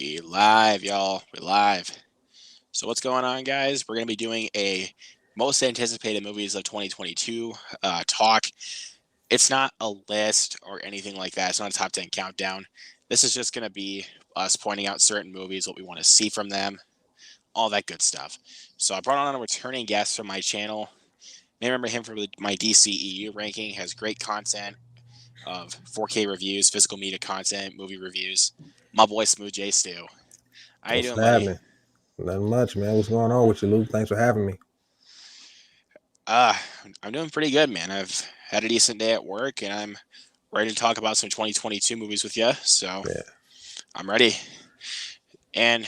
We live, y'all. We live. So what's going on, guys? We're gonna be doing a most anticipated movies of 2022 talk. It's not a list or anything like that. It's not a top 10 countdown. This is just gonna be us pointing out certain movies, what we want to see from them, all that good stuff. So I brought on a returning guest from my channel. You may remember him from my DCEU ranking. Has great content of 4K reviews, physical media content, movie reviews. My boy Smooth J Stew. How you What's doing, buddy? happening? Nothing much, man. What's going on with you, Luke? Thanks for having me. Uh, I'm doing pretty good, man. I've had a decent day at work, and I'm ready to talk about some 2022 movies with you. So Yeah. I'm ready. And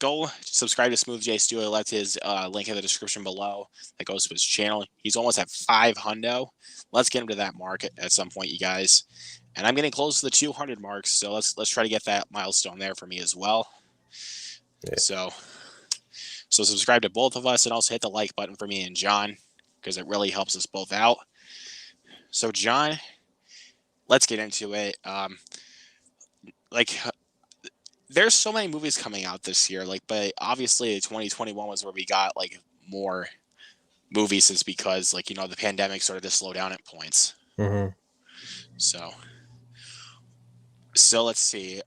go subscribe to Smooth J Stew. I left his link in the description below. That goes to his channel. He's almost at 500. Let's get him to that mark at some point, you guys. And I'm getting close to the 200 marks, so let's try to get that milestone there for me as well. Yeah. So subscribe to both of us, and also hit the like button for me and John, because it really helps us both out. So John, let's get into it. Like, there's so many movies coming out this year. But obviously 2021 was where we got more movies, since because the pandemic started to slow down at points. Mm-hmm. So let's see.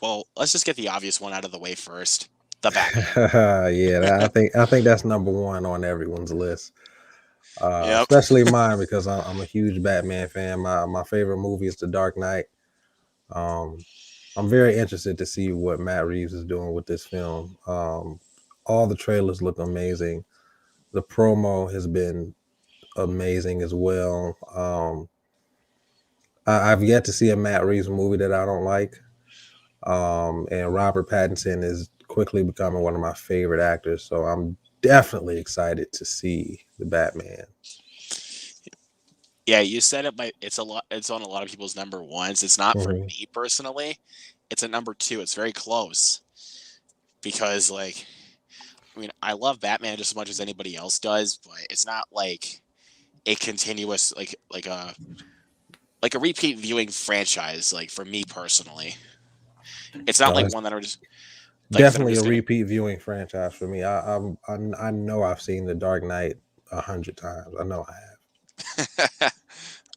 Well, let's just get the obvious one out of the way first. The Batman. Yeah, I think that's number one on everyone's list, Yep. especially mine because I'm a huge Batman fan. My favorite movie is The Dark Knight. Um, I'm very interested to see what Matt Reeves is doing with this film. All the trailers look amazing. The promo has been amazing as well. I've yet to see a Matt Reeves movie that I don't like. And Robert Pattinson is quickly becoming one of my favorite actors. So I'm definitely excited to see the Batman. Yeah, you said it. It's a lot. It's on a lot of people's number ones. It's not for Mm-hmm. me personally. It's a number two. It's very close because, I love Batman just as much as anybody else does, but it's not like a continuous like a repeat viewing franchise. Like for me personally, it's not No, like it's one that are just that I'm definitely a just gonna. repeat viewing franchise for me. I know I've seen The Dark Knight 100 times. I know I have.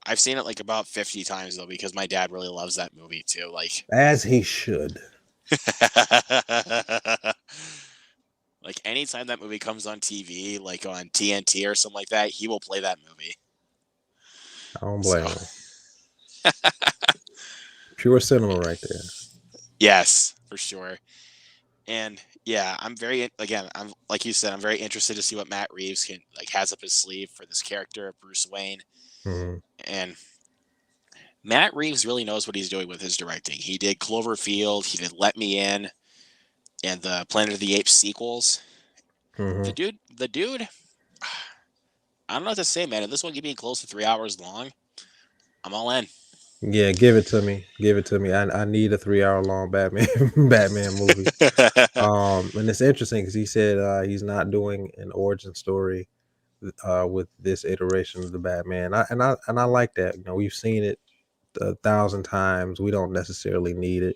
I've seen it about 50 times though, because my dad really loves that movie too. As he should. Anytime that movie comes on TV, like on TNT or something like that, he will play that movie. I don't So blame him. Pure cinema right there. yes, for sure. And yeah, I'm like you said, I'm very interested to see what Matt Reeves can has up his sleeve for this character of Bruce Wayne. Mm-hmm. And Matt Reeves really knows what he's doing with his directing. He did Cloverfield, he did Let Me In, and the Planet of the Apes sequels. Mm-hmm. The dude, I don't know what to say, man. If this one keep being close to 3 hours long, I'm all in. Yeah, give it to me. Give it to me. I need a 3 hour long Batman Batman movie. And it's interesting because he said he's not doing an origin story with this iteration of the Batman. And I like that. We've seen it 1,000 times. We don't necessarily need it.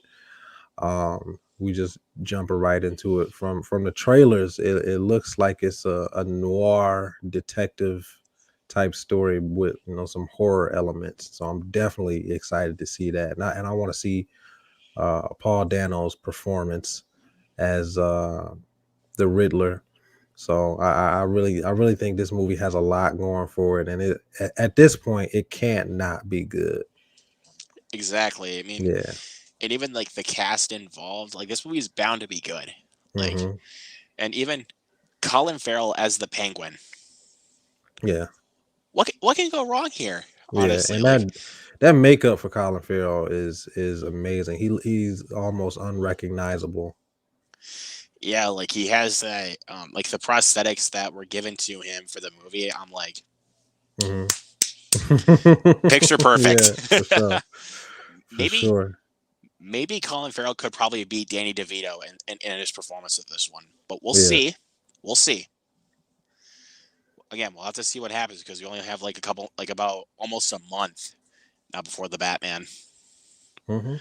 We just jump right into it. From the trailers. It looks like it's a noir detective type story with some horror elements. So I'm definitely excited to see that, and I want to see Paul Dano's performance as the Riddler. So I really think this movie has a lot going for it, and at this point it can't not be good. Exactly. I mean, Yeah. and even the cast involved, this movie is bound to be good. Like, Hmm. and even Colin Farrell as the Penguin. Yeah. What can go wrong here? Yeah. Honestly, And that makeup for Colin Farrell is amazing. He's almost unrecognizable. yeah, he has that the prosthetics that were given to him for the movie. I'm like, Hmm. picture Yeah, perfect. for sure. For maybe sure. maybe Colin Farrell could probably beat Danny DeVito in his performance of this one, but we'll Yeah. see. We'll see. Again, we'll have to see what happens, because we only have a couple, about almost a month now before the Batman. Hmm.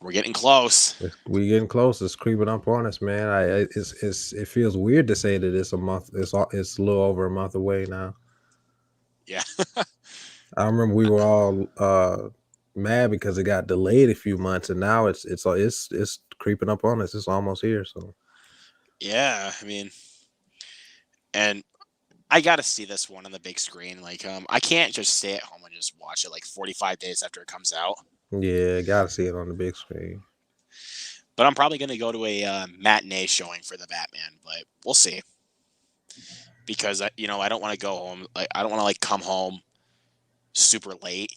We're getting close. We getting close. It's creeping up on us, man. It feels weird to say that it's a month. It's a little over a month away now. Yeah. I remember we were all mad because it got delayed a few months, and now it's creeping up on us. It's almost here. So Yeah. I mean, and I got to see this one on the big screen. Like, I can't just stay at home and just watch it like 45 days after it comes out. yeah, gotta see it on the big screen. But I'm probably going to go to a matinee showing for the Batman, but we'll see. Because I don't want to go home. Like, I don't want to like come home super late.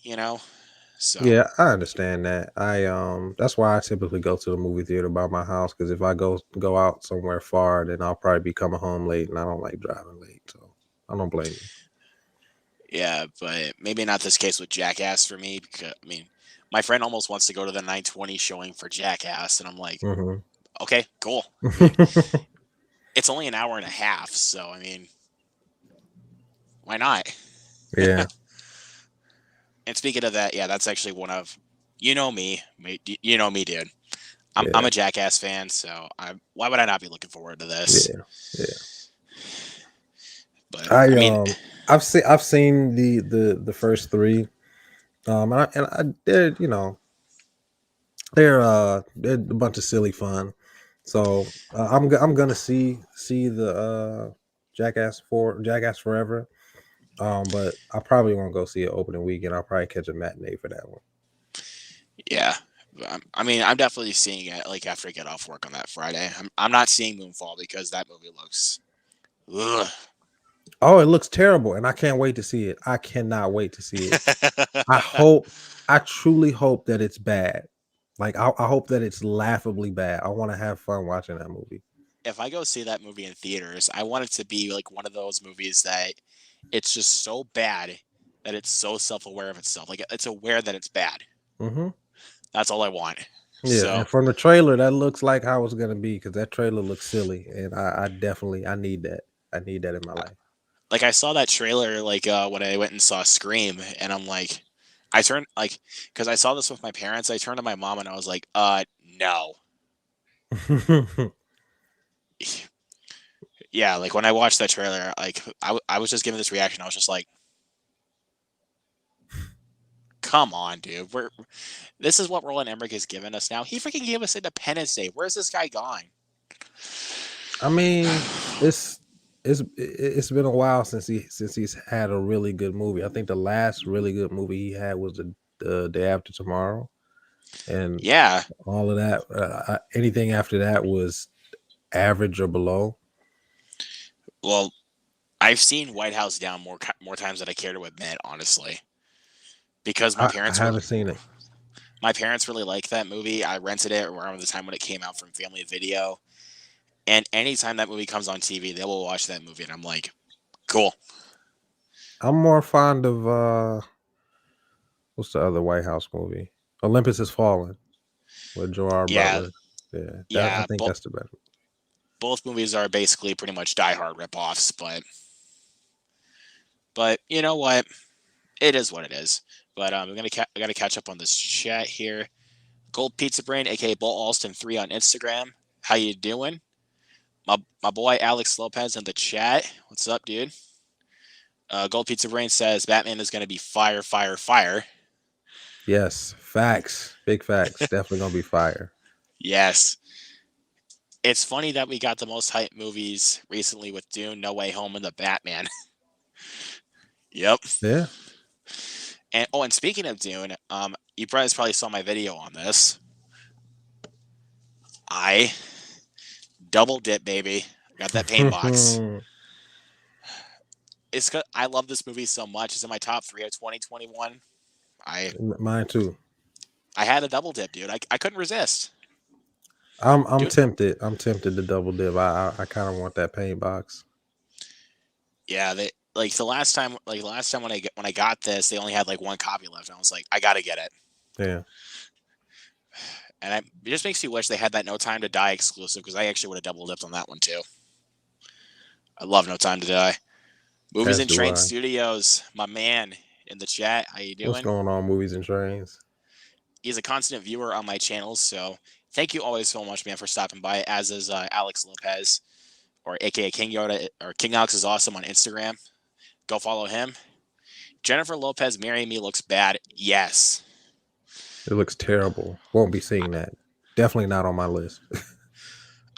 So Yeah, I understand that. That's why I typically go to the movie theater by my house, because if I go out somewhere far, then I'll probably be coming home late, and I don't like driving late. So I don't blame you. yeah, but maybe not this case with Jackass for me because I mean, my friend almost wants to go to the 920 showing for Jackass, and I'm like, Hmm. okay, cool. I mean, it's only an hour and a half, so I mean, why not? Yeah, And speaking of that, yeah, that's actually one of you know me, dude. I'm yeah, a Jackass fan, so why would I not be looking forward to this? yeah, yeah. But I I mean, I've seen the first three, and I did, they're a bunch of silly fun. So I'm gonna see the Jackass Forever. But I probably won't go see it opening weekend. I'll probably catch a matinee for that one. yeah. I mean, I'm definitely seeing it like after I get off work on that Friday. I'm not seeing Moonfall because that movie looks. Ugh. Oh, it looks terrible, and I can't wait to see it. I cannot wait to see it. I hope, I truly hope that it's bad. Like I hope that it's laughably bad. I want to have fun watching that movie. If I go see that movie in theaters, I want it to be like one of those movies that it's just so bad that it's so self-aware of itself. Like it's aware that it's bad. Hmm. That's all I want. Yeah, So, and from the trailer, that looks like how it's gonna be, because that trailer looks silly, and I definitely I need that. I need that in my life. like I saw that trailer like when I went and saw Scream, and I'm like, I turned like because I saw this with my parents. I turned to my mom and I was like, no. Yeah, like when I watched that trailer, like I was just giving this reaction. I was just like, come on, dude. This is what Roland Emmerich has given us now. He freaking gave us Independence Day. Where's this guy gone? I mean, it's been a while since he's had a really good movie. I think the last really good movie he had was the Day After Tomorrow, and Yeah. all of that. Anything after that was average or below. Well, I've seen White House Down more times than I care to admit, honestly, because I haven't seen it. my parents really like that movie. I rented it around the time when it came out from Family Video, and anytime that movie comes on TV, they will watch that movie, and I'm like, cool. I'm more fond of what's the other White House movie? Olympus Has Fallen with Gerard Yeah, Butler. Yeah, that I yeah. think that's the better. Both movies are basically pretty much Die Hard ripoffs, but you know what? It is what it is. But I gotta catch up on this chat here. Gold Pizza Brain, aka Bull Alston 3 on Instagram. How you doing? My boy Alex Lopez in the chat. What's up, dude? Gold Pizza Brain says Batman is gonna be fire, fire, fire. Yes, facts, big facts. Definitely gonna be fire. Yes. It's funny that we got the most hype movies recently with Dune, No Way Home, and the Batman. Yep. Yeah. And speaking of Dune, you guys probably saw my video on this. I double dip, baby. Got that paint box. I love this movie so much. It's in my top 3 of 2021. I Mine too. I had a double dip, dude. I couldn't resist. I'm Dude, tempted. I'm tempted to double dip. I kind of want that paint box. yeah, they like the last time when I got this, they only had like one copy left. And I was like, I gotta get it. Yeah. And it just makes you wish they had that No Time to Die exclusive because I actually would have double dipped on that one too. I love No Time to Die. Movies As and do Train I. Studios, my man in the chat. How you What's doing? going on, movies and trains? He's a constant viewer on my channels, so thank you always so much, man, for stopping by. As is Alex Lopez, or aka King Yoda, or King Alex is awesome on Instagram. Go follow him. Jennifer Lopez marrying me looks bad. Yes. It looks terrible. Won't be seeing that. Definitely not on my list.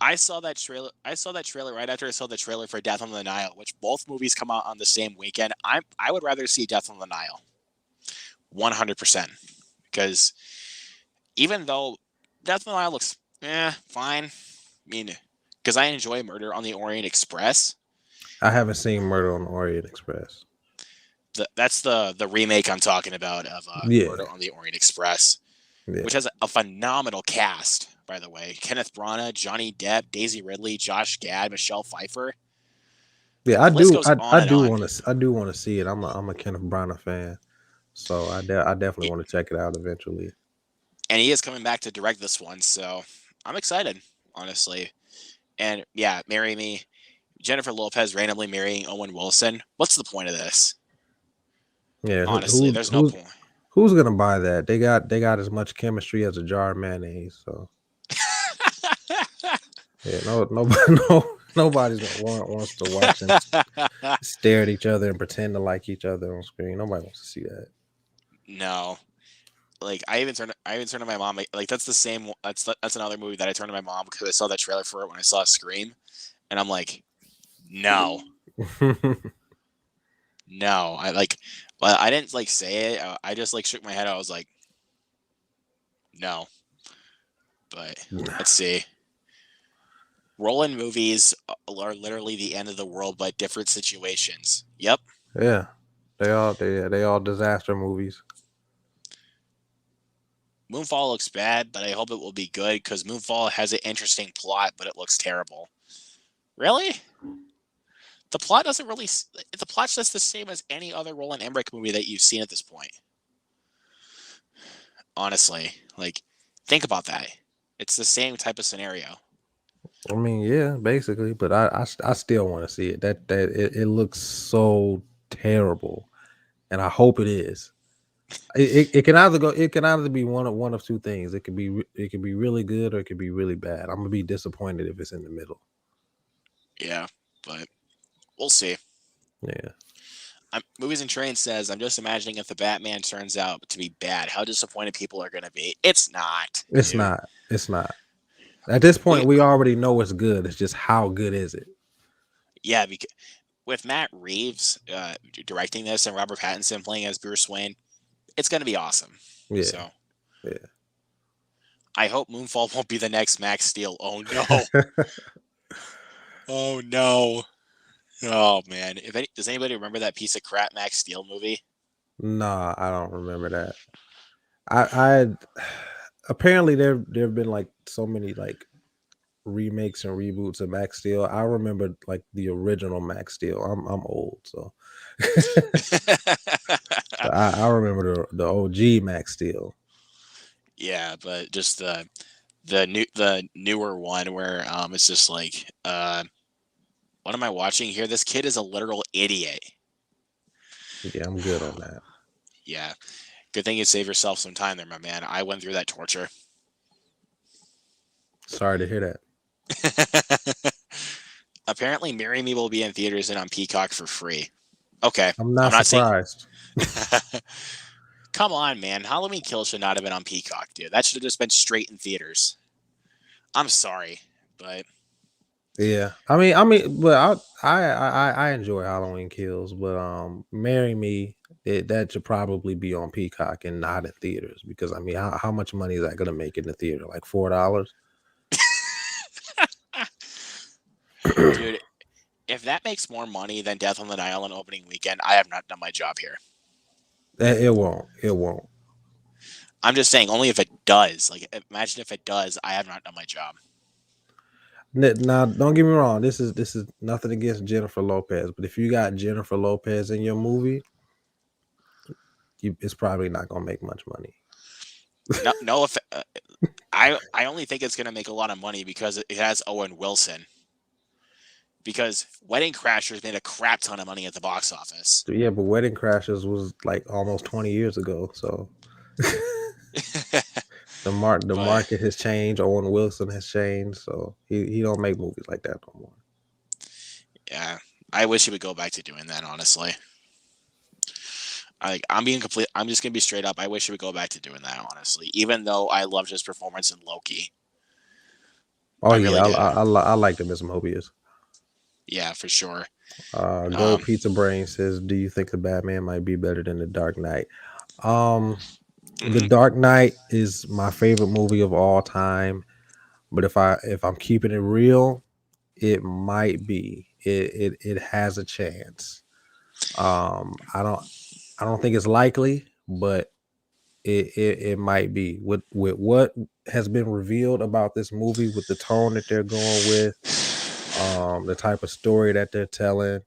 I saw that trailer. I saw that trailer right after I saw the trailer for Death on the Nile, which both movies come out on the same weekend. I would rather see Death on the Nile, 100%, because even though Death on the Nile looks fine, I mean, because I enjoy Murder on the Orient Express. I haven't seen Murder on the Orient Express. That's the remake I'm talking about of Murder on the Orient Express, which has a phenomenal cast, by the way. Kenneth Branagh, Johnny Depp, Daisy Ridley, Josh Gad, Michelle Pfeiffer. Yeah, I do want to see it. I'm a Kenneth Branagh fan, so I definitely want to check it out eventually. And he is coming back to direct this one, so I'm excited, honestly. And yeah, marry me. Jennifer Lopez randomly marrying Owen Wilson. What's the point of this? Yeah, honestly, there's no point. Who's gonna buy that? They got as much chemistry as a jar of mayonnaise. So yeah, nobody's wants to watch them stare at each other and pretend to like each other on screen. Nobody wants to see that. No, like I even turned to my mom. Like that's the same. That's another movie that I turned to my mom because I saw that trailer for it when I saw Scream, and I'm like, no, no. Well, I didn't like say it. I just like shook my head. I was like, no. But let's see. Roland movies are literally the end of the world, but different situations. Yep. Yeah, they all disaster movies. Moonfall looks bad, but I hope it will be good because Moonfall has an interesting plot, but it looks terrible. Really? The plot doesn't really. The plot's just the same as any other Roland Emmerich movie that you've seen at this point. Honestly, like, think about that. It's the same type of scenario. I mean, yeah, basically, but I still want to see it. It looks so terrible, and I hope it is. It can either be one of two things. It could be really good or it could be really bad. I'm gonna be disappointed if it's in the middle. Yeah, but we'll see. Yeah. Movies and Trains says, I'm just imagining if the Batman turns out to be bad, how disappointed people are going to be. It's not. It's dude. not. It's not. At this point, we already know it's good. It's just how good is it? Yeah, because with Matt Reeves directing this and Robert Pattinson playing as Bruce Wayne, it's going to be awesome. Yeah. So, yeah. I hope Moonfall won't be the next Max Steel. Oh, no. Oh, no. Oh, man. Does anybody remember that piece of crap Max Steel movie? Nah, I don't remember that. I apparently there have been like so many like remakes and reboots of Max Steel. I remember like the original Max Steel. I'm old, so I remember the OG Max Steel. Yeah, but just the newer one where it's just like what am I watching here? This kid is a literal idiot. Yeah, I'm good on that. Yeah. Good thing you save yourself some time there, my man. I went through that torture. Sorry to hear that. Apparently, Marry Me will be in theaters and on Peacock for free. Okay. I'm not surprised. Come on, man. Halloween Kills should not have been on Peacock, dude. That should have just been straight in theaters. I'm sorry, but yeah, I mean, but I enjoy Halloween Kills, but Marry Me, that should probably be on Peacock and not in theaters because I mean, how much money is that gonna make in the theater? Like $4? Dude, if that makes more money than Death on the Nile on opening weekend, I have not done my job here. It won't. It won't. I'm just saying, only if it does. Like, imagine if it does, I have not done my job. Now, don't get me wrong. This is nothing against Jennifer Lopez, but if you got Jennifer Lopez in your movie, it's probably not gonna make much money. No, if I only think it's gonna make a lot of money because it has Owen Wilson. Because Wedding Crashers made a crap ton of money at the box office. Yeah, but Wedding Crashers was like almost 20 years ago, so The But market has changed. Owen Wilson has changed, so he don't make movies like that no more. yeah, I wish he would go back to doing that. Honestly, I'm being complete. I'm just gonna be straight up. I wish he would go back to doing that. Honestly, even though I loved his performance in Loki, Oh I yeah, really did. I like him as Mobius. Yeah, for sure. Gold Um, Pizza Brain says, "Do you think the Batman might be better than the Dark Knight?" Um, the mhm. Dark Knight is my favorite movie of all time. But if I'm keeping it real, it might be. It has a chance. I don't think it's likely, but it might be with what has been revealed about this movie, with the tone that they're going with, the type of story that they're telling,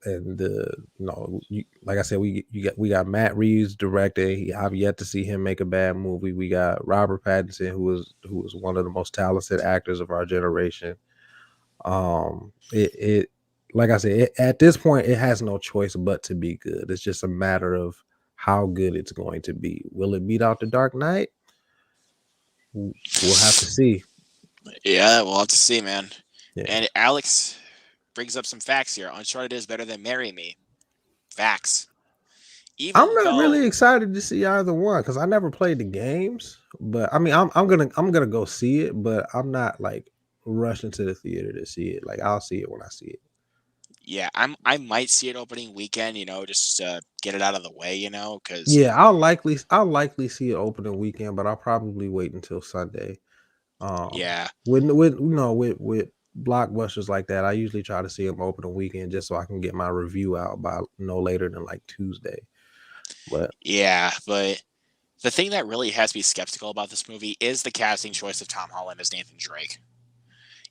and like I said, we got Matt Reeves directing. I've yet to see him make a bad movie. We got Robert Pattinson, who was one of the most talented actors of our generation. It like I said, at this point, it has no choice but to be good. It's just a matter of how good it's going to be. Will it beat out the Dark Knight? We'll have to see. Yeah, we'll have to see, man. Yeah. And Alex brings up some facts here. Uncharted is better than Marry Me. Facts. I'm Even not though, really excited to see either one because I never played the games. But I mean, I'm gonna go see it, but I'm not like rushing to the theater to see it. Like I'll see it when I see it. yeah, I might see it opening weekend. Just to get it out of the way. Because Yeah, I'll likely see it opening weekend, but I'll probably wait until Sunday. yeah, With blockbusters like that, I usually try to see them opening weekend just so I can get my review out by no later than like Tuesday. But yeah. But the thing that really has me skeptical about this movie is the casting choice of Tom Holland as Nathan Drake.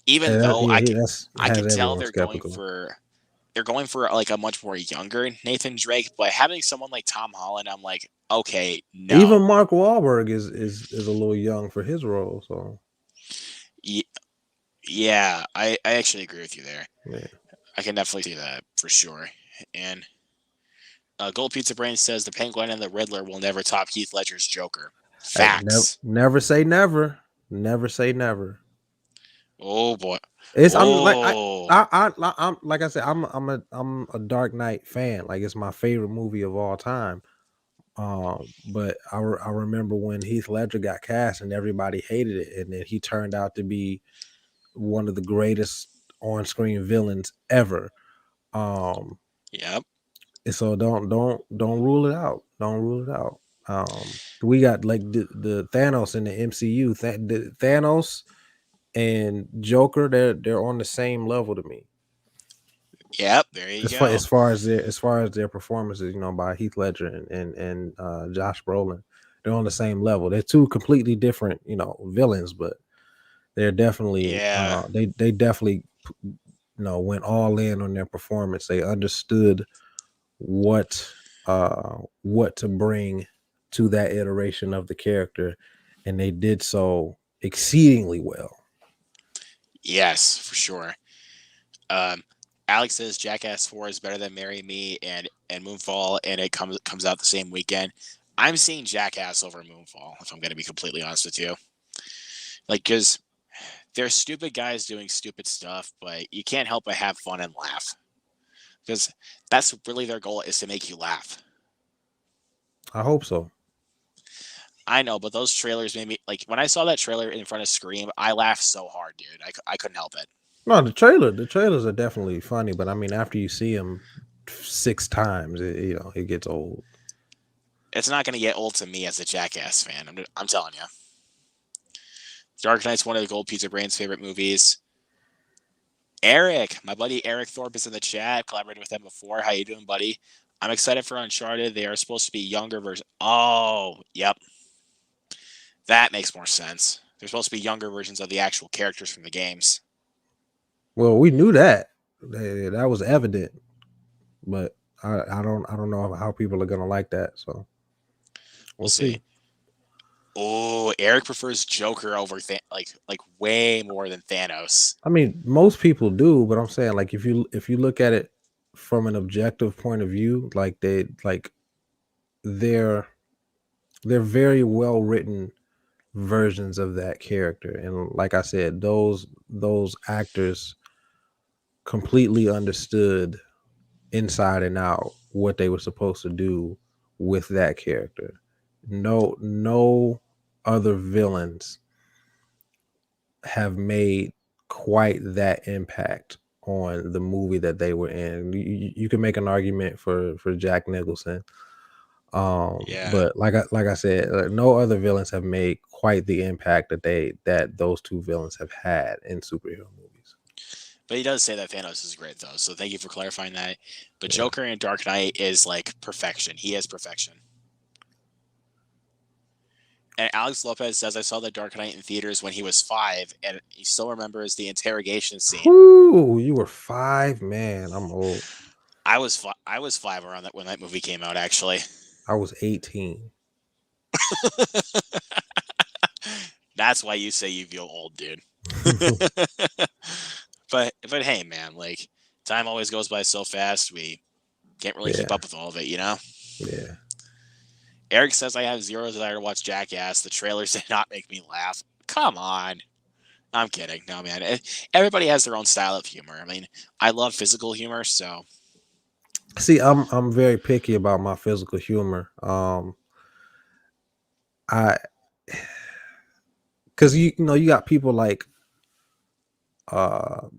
Even though that's I has can tell everyone they're going skeptical. for like a much more younger Nathan Drake, but having someone like Tom Holland, I'm like, okay, Even no. Mark Wahlberg is a little young for his role. So Y- yeah, I actually agree with you there. yeah, I can definitely see that for sure. And Gold Pizza Brain says the Penguin and the Riddler will never top Heath Ledger's Joker. hey, never Facts. never say never. Never say never. Oh boy. It's I'm like Oh I'm like I said, I'm a Dark Knight fan. Like it's my favorite movie of all time. But I remember when Heath Ledger got cast and everybody hated it, and then he turned out to be one of the greatest on-screen villains ever. Um, yep. and so don't rule it out. Don't rule it out. We got like the Thanos in the MCU. The Thanos and Joker, they're on the same level to me. Yep. There you go. As far as their performances, by Heath Ledger and Josh Brolin, they're on the same level. They're two completely different, villains, but they're definitely Yeah. they definitely went all in on their performance. They understood what what to bring to that iteration of the character, and they did so exceedingly well. Yes, for sure. Um, Alex says Jackass 4 is better than Marry Me and Moonfall, and it comes out the same weekend. I'm seeing Jackass over Moonfall, if I'm going to be completely honest with you. Like, because they're stupid guys doing stupid stuff, but you can't help but have fun and laugh. Because that's really their goal, is to make you laugh. I hope so. I know, but those trailers made me like when I saw that trailer in front of Scream, I laughed so hard, dude. I couldn't help it. No, the trailers are definitely funny, but I mean, after you see them 6 times, it gets old. It's not going to get old to me as a Jackass fan. I'm telling you. Dark Knight's one of the Gold Pizza Brain's favorite movies. Eric, my buddy Eric Thorpe is in the chat. I've collaborated with him before. How you doing, buddy? I'm excited for Uncharted. They are supposed to be younger versions. Oh, yep. That makes more sense. They're supposed to be younger versions of the actual characters from the games. Well, we knew that. That was evident, but I don't know how people are gonna like that. So We'll we'll see. see. Oh, Eric prefers Joker over like way more than Thanos. I mean, most people do, but I'm saying like if you look at it from an objective point of view, like they're they're very well written versions of that character, and like I said, those actors completely understood inside and out what they were supposed to do with that character. No other villains have made quite that impact on the movie that they were in. You can make an argument for Jack Nicholson, Yeah. but like I said, no other villains have made quite the impact that those two villains have had in superhero movies. But he does say that Thanos is great, though. So thank you for clarifying that. But Yeah. Joker in Dark Knight is like perfection. He is perfection. And Alex Lopez says, I saw The Dark Knight in theaters when he was 5, and he still remembers the interrogation scene. Whew, you were 5, man. I'm old. I was 5 around that when that movie came out, actually. I was 18. That's why you say you feel old, dude. but hey, man, like time always goes by so fast. We can't really keep Yeah, up with all of it, you know. yeah. Eric says I have zero desire to watch Jackass. The trailers did not make me laugh. Come on. I'm kidding. No, man. Everybody has their own style of humor. I mean, I love physical humor, so See, I'm very picky about my physical humor. I because you know you got people like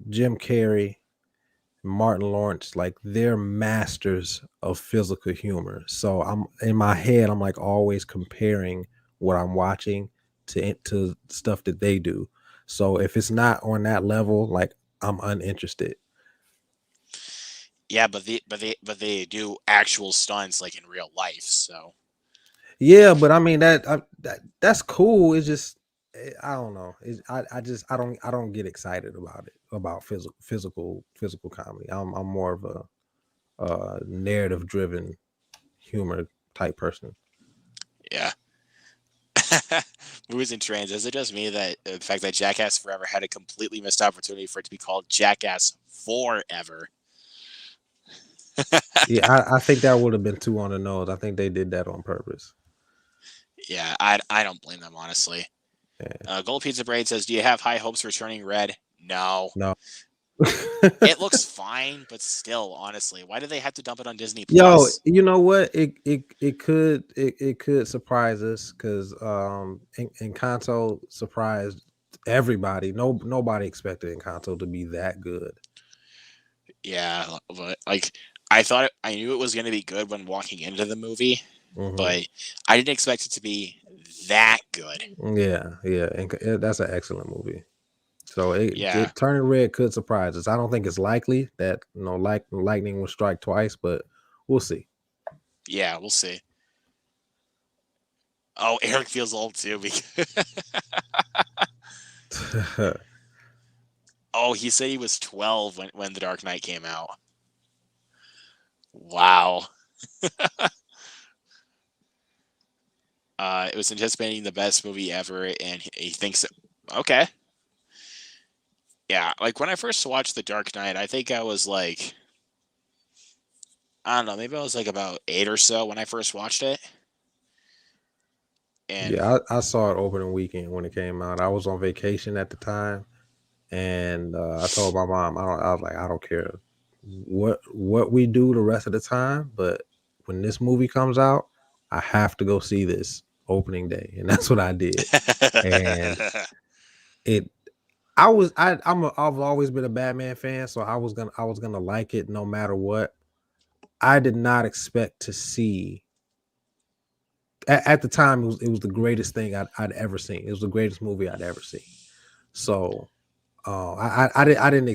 Jim Carrey, Martin Lawrence, like they're masters of physical humor. So I'm in my head, I'm like always comparing what I'm watching to stuff that they do. So if it's not on that level, like I'm uninterested. yeah, but they do actual stunts like in real life. So Yeah, but I mean that's cool. It's just I don't know. I just I don't get excited about it about physical comedy. I'm more of a narrative driven humor type person. yeah. Movies and trains. Is it just me that the fact that Jackass Forever had a completely missed opportunity for it to be called Jackass Forever? Yeah, I think that would have been too on the nose. I think they did that on purpose. Yeah, I don't blame them, honestly. Yeah. Gold Pizza Braid says, "Do you have high hopes for Turning Red?" No. No. It looks fine, but still, honestly, why did they have to dump it on Disney Yo, Plus? you know what? It could surprise us because Encanto surprised everybody. Nobody expected Encanto to be that good. Yeah, but like I knew it was going to be good when walking into the movie, Hmm. but I didn't expect it to be that good. Yeah, yeah, and that's an excellent movie. So Yeah, Turning Red could surprise us. I don't think it's likely that like lightning will strike twice, but we'll see. yeah, we'll see. Oh, Eric feels old too because oh, he said he was 12 when The Dark Knight came out. Wow. It was anticipating the best movie ever, and he thinks, okay, yeah. Like when I first watched The Dark Knight, I think I was like, I don't know, maybe I was like about 8 or so when I first watched it, and Yeah, I saw it opening weekend when it came out. I was on vacation at the time, and I told my mom, I was like, I don't care what we do the rest of the time, but when this movie comes out, I have to go see this opening day, and that's what I did. And it, I've always been a Batman fan, so I was gonna like it no matter what. I did not expect to see at the time it was the greatest thing I'd ever seen. It was the greatest movie I'd ever seen. So I didn't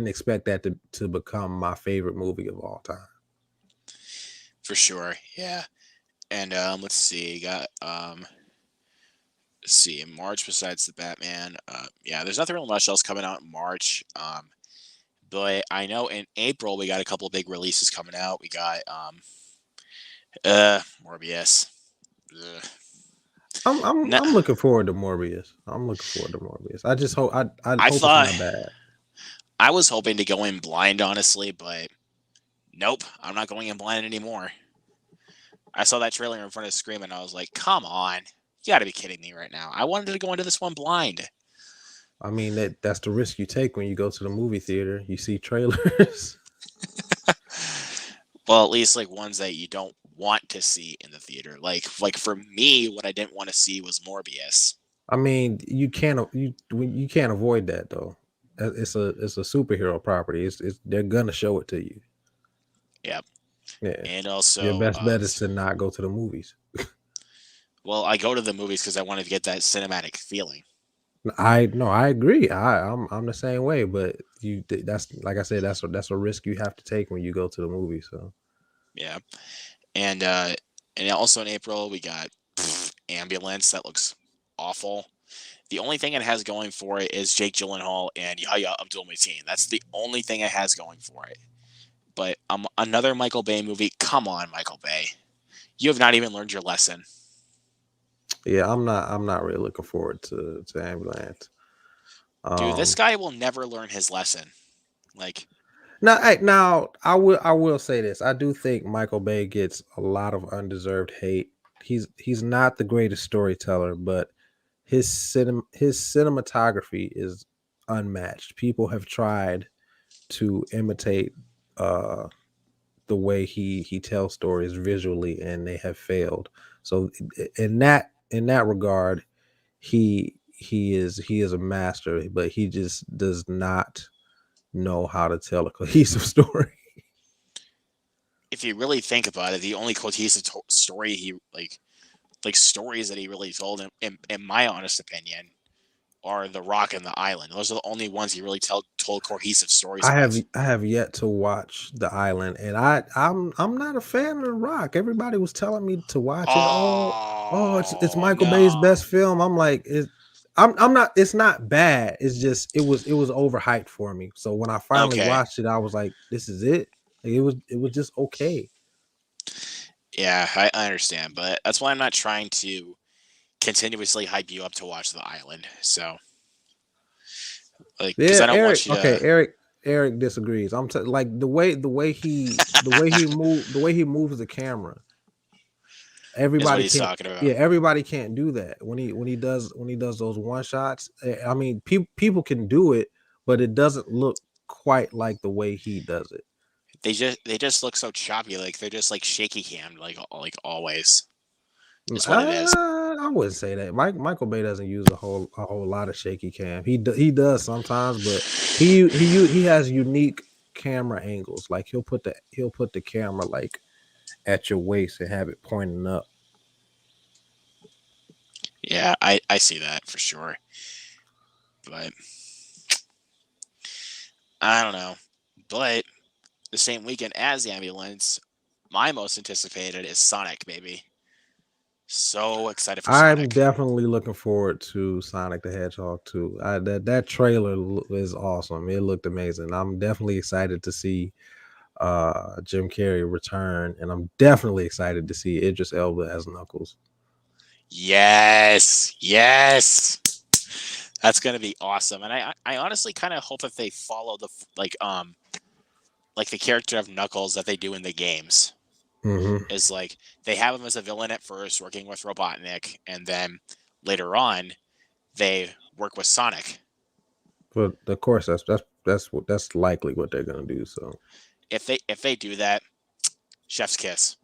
expect that to become my favorite movie of all time. for sure, yeah. And let's see, got let's see, in March besides the Batman, yeah, there's nothing really much else coming out in March. But I know in April we got a couple of big releases coming out. We got Morbius. Ugh. No, I'm looking forward to Morbius. I'm looking forward to Morbius. I just hope I I hope it's thought not bad. I was hoping to go in blind, honestly, but nope, I'm not going in blind anymore. I saw that trailer in front of the screen and I was like, come on. You got to be kidding me right now. I wanted to go into this one blind. I mean, that's the risk you take when you go to the movie theater. You see trailers. Well, at least like ones that you don't want to see in the theater. Like for me, what I didn't want to see was Morbius. I mean, you can't avoid that though. It's a superhero property. It's they're gonna show it to you. Yep. Yeah. And Your also, best bet is to not go to the movies. well, I go to the movies because I wanted to get that cinematic feeling. I agree. I'm the same way, but that's like I said, that's a risk you have to take when you go to the movie. So Yeah. And also in April we got Ambulance. That looks awful. The only thing it has going for it is Jake Gyllenhaal and Yahya Abdul-Mateen. That's the only thing it has going for it. But another Michael Bay movie. Come on, Michael Bay. You have not even learned your lesson. yeah, I'm not really looking forward to Ambulance. Dude, this guy will never learn his lesson. Like, now I will say this. I do think Michael Bay gets a lot of undeserved hate. He's not the greatest storyteller, but his cinematography is unmatched. People have tried to imitate uh the way he tells stories visually, and they have failed. So in that regard, he is a master, but he just does not know how to tell a cohesive story. if you really think about it, the only cohesive story he like stories that he really told, in my honest opinion, are The Rock and The Island. Those are the only ones he really told cohesive stories with. I have yet to watch The Island, and I'm not a fan of The Rock. Everybody was telling me to watch it. Oh, it's Oh Michael Bay's no. best film. I'm like, I'm not. It's not bad. It's just it was overhyped for me. So when I finally Okay. watched it, I was like, this is it. Like, it was just okay. Yeah, I understand, but that's why I'm not trying to continuously hype you up to watch The Island. So, like, because Yeah, I don't want Eric. you Okay, to. Eric disagrees. Like the way he moves the camera. Is what Everybody he's can't. talking about. Yeah, everybody can't do that when he does those one shots. I mean, people can do it, but it doesn't look quite like the way he does it. They just look so choppy. Like they're just like shaky cam, like always. Is what it is. I wouldn't say that. Michael Bay doesn't use a whole lot of shaky cam. He does sometimes, but he has unique camera angles. Like he'll put the camera like at your waist and have it pointing up. Yeah, I see that for sure. But I don't know. But the same weekend as the Ambulance, my most anticipated is Sonic, baby. So excited for I'm Sonic. definitely looking forward to Sonic the Hedgehog too. That trailer is awesome. It looked amazing. I'm definitely excited to see Jim Carrey return, and I'm definitely excited to see Idris Elba as Knuckles. Yes, yes, that's gonna be awesome. And I honestly kind of hope that they follow like the character of Knuckles that they do in the games. Hmm. Is like they have him as a villain at first, working with Robotnik, and then later on they work with Sonic. But of course, that's likely what they're gonna do. So If they do that, chef's kiss.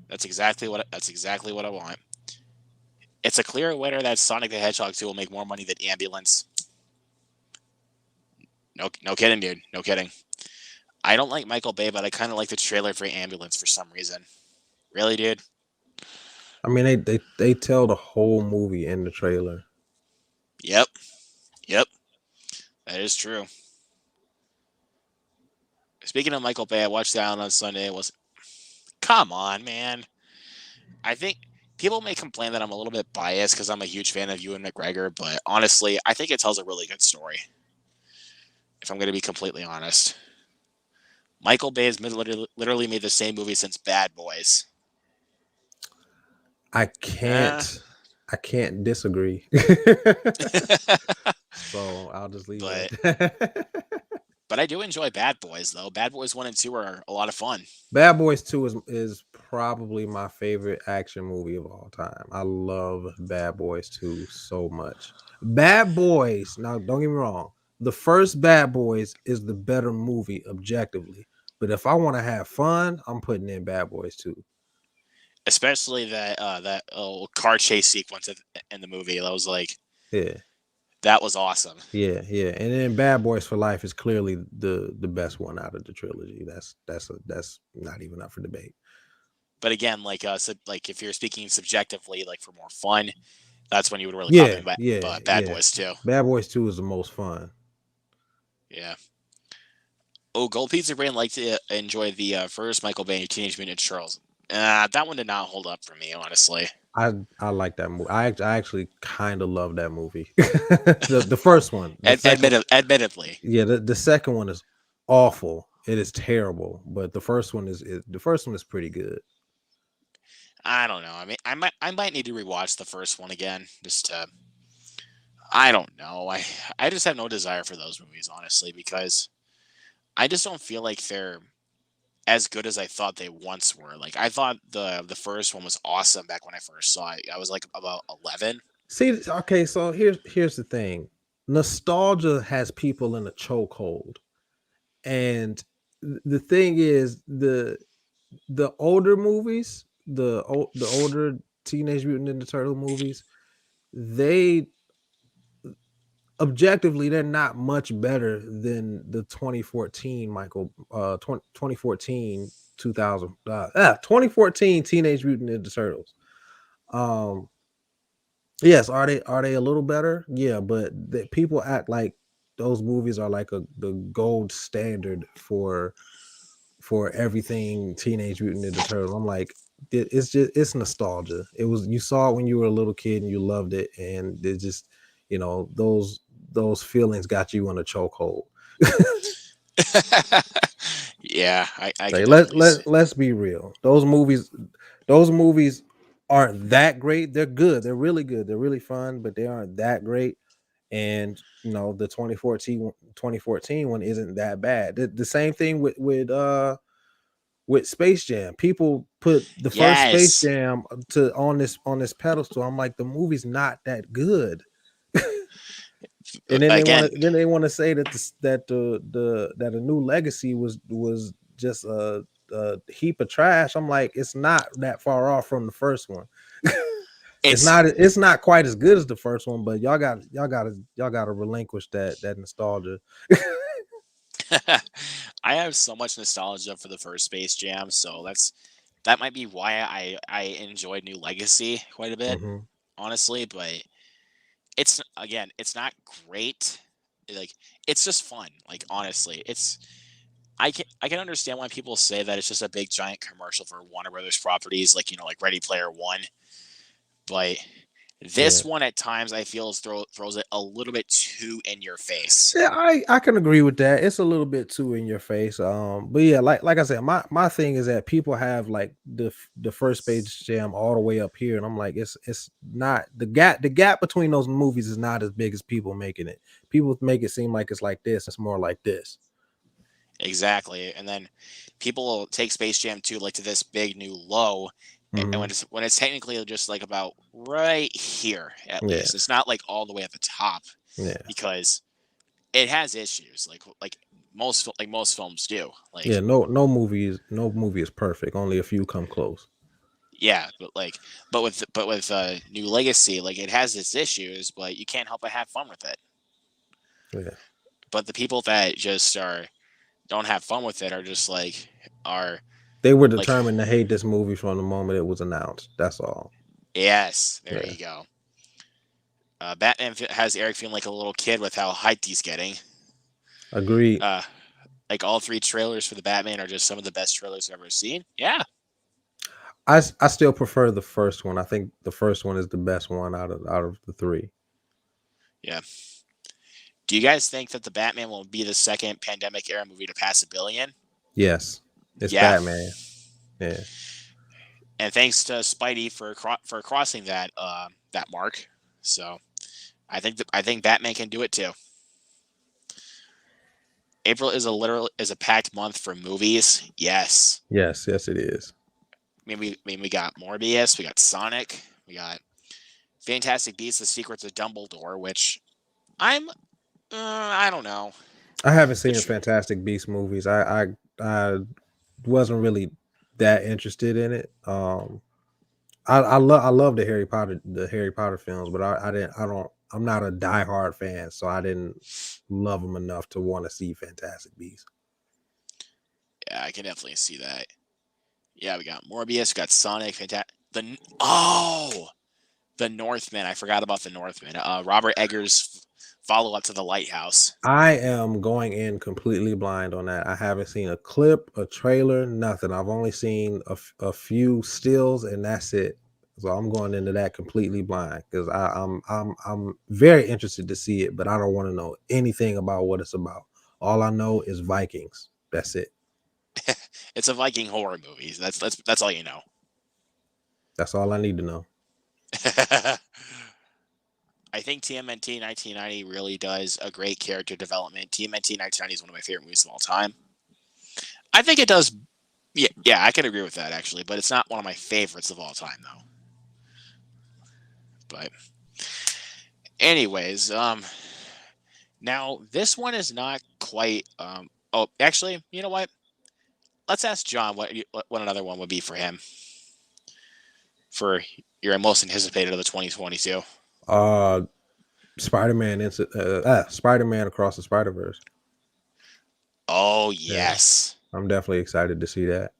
That's exactly what I want. It's a clear winner that Sonic the Hedgehog 2 will make more money than Ambulance. No kidding, dude. No kidding. I don't like Michael Bay, but I kind of like the trailer for Ambulance for some reason. Really, dude? I mean, they tell the whole movie in the trailer. Yep. Yep. That is true. Speaking of Michael Bay, I watched The Island on Sunday. It was come on, man. I think people may complain that I'm a little bit biased because I'm a huge fan of Ewan McGregor, but honestly, I think it tells a really good story. If I'm going to be completely honest, Michael Bay has literally made the same movie since Bad Boys. I Uh, I can't disagree. So I'll just leave it but at that. But I do enjoy Bad Boys though. Bad Boys 1 and 2 are a lot of fun. Bad Boys 2 is probably my favorite action movie of all time. I love Bad Boys 2 so much. Bad Boys, now don't get me wrong, the first Bad Boys is the better movie objectively. But if I want to have fun, I'm putting in Bad Boys 2. Especially that car chase sequence in the movie. That was like Yeah. that was awesome. Yeah, yeah. And then Bad Boys for Life is clearly the best one out of the trilogy. That's not even up for debate. But again, like if you're speaking subjectively, like for more fun, that's when you would really pop Yeah, in yeah, Bad yeah. Boys too. Bad Boys 2 is the most fun. Yeah. Oh, Gold Pizza Brain liked to enjoy the first Michael Bay Teenage Mutant Ninja Turtles. That one did not hold up for me, honestly. I like that movie. I actually kind of love that movie. The first one. The second, Admittedly, yeah, the second one is awful. It is terrible, but the first one is pretty good. I don't know. I mean, I might need to rewatch the first one again just to. I don't know. I just have no desire for those movies, honestly, because I just don't feel like they're as good as I thought they once were. Like I thought the first one was awesome back when I first saw it. I was like about 11. See, okay, so here's the thing. Nostalgia has people in a chokehold. And the thing is the older movies, the older Teenage Mutant Ninja Turtle movies, they objectively they're not much better than the 2014 2014 2000 2014 Teenage Mutant Ninja Turtles. Um yes, are they a little better? Yeah, but people act like those movies are like the gold standard for everything Teenage Mutant Ninja Turtles. I'm like, it's nostalgia. It was, you saw it when you were a little kid and you loved it, and it just, those feelings got you in a chokehold. Yeah, I can Like definitely see. let's be real. Those movies aren't that great. They're good. They're really good. They're really fun, but they aren't that great. And the 2014 one isn't that bad. The same thing with Space Jam. People put the first Space Yes. Jam to on this pedestal. I'm like, the movie's not that good. And then they want Again, to say that that a new legacy was just a heap of trash. I'm like, it's not that far off from the first one. it's It's not quite as good as the first one, but y'all gotta relinquish that nostalgia. I have so much nostalgia for the first Space Jam, so that might be why I enjoyed New Legacy quite a bit, Hmm. honestly. But it's not great. Like it's just fun. Like honestly, I can understand why people say that it's just a big giant commercial for Warner Brothers properties, like like Ready Player One. But Yeah. this one at times I feel throws it a little bit too in your face. Yeah, I can agree with that. It's a little bit too in your face. But yeah, like I said, my thing is that people have like the first Space Jam all the way up here, and I'm like, it's not, the gap between those movies is not as big as people making it. People make it seem like it's like this. It's more like this. Exactly. And then people take Space Jam 2 like to this big new low. And Hmm. when it's technically just like about right here at Yeah, least. It's not like all the way at the top yeah, because it has issues like most films do. yeah. Like No movie is perfect. Only a few come close. yeah, but with New Legacy, like it has its issues, but you can't help but have fun with it. Yeah, But the people that just are don't have fun with it are just are they were like determined to hate this movie from the moment it was announced. That's all. yes, there Yeah, you go. Batman has Eric feeling like a little kid with how hyped he's getting. agreed. Uh, like all three trailers for the Batman are just some of the best trailers I've ever seen. Yeah, I still prefer the first one. I think the first one is the best one out of the three. yeah. Do you guys think that the Batman will be the second pandemic era movie to pass 1 billion? Yes, it's Yeah, Batman. Yeah, and thanks to Spidey for crossing that mark. So I think Batman can do it too. April is a packed month for movies. Yes. Yes, yes, it is. We got Morbius, we got Sonic, we got Fantastic Beasts: The Secrets of Dumbledore, which I don't know. I haven't seen the The Fantastic Beast movies. I wasn't really that interested in it. I love the Harry Potter films, but I'm not a diehard fan, so I didn't love them enough to want to see Fantastic Beasts. Yeah, I can definitely see that. Yeah, we got Morbius, we got Sonic, the Northman. I forgot about the Northman. Robert Eggers' follow up to The Lighthouse. I am going in completely blind on that. I haven't seen a clip, a trailer, nothing. I've only seen a few stills, and that's it. So I'm going into that completely blind because I'm very interested to see it, but I don't want to know anything about what it's about. All I know is Vikings. That's it. It's a Viking horror movie. That's all you know. That's all I need to know. I think TMNT 1990 really does a great character development. TMNT 1990 is one of my favorite movies of all time. I think it does. Yeah, I can agree with that actually, but it's not one of my favorites of all time though. But anyways, now this one is not quite. Oh, actually, you know what? Let's ask John what another one would be for him. For your most anticipated of the 2022. Spider-Man Across the Spider-Verse. Oh Yeah, yes. I'm definitely excited to see that.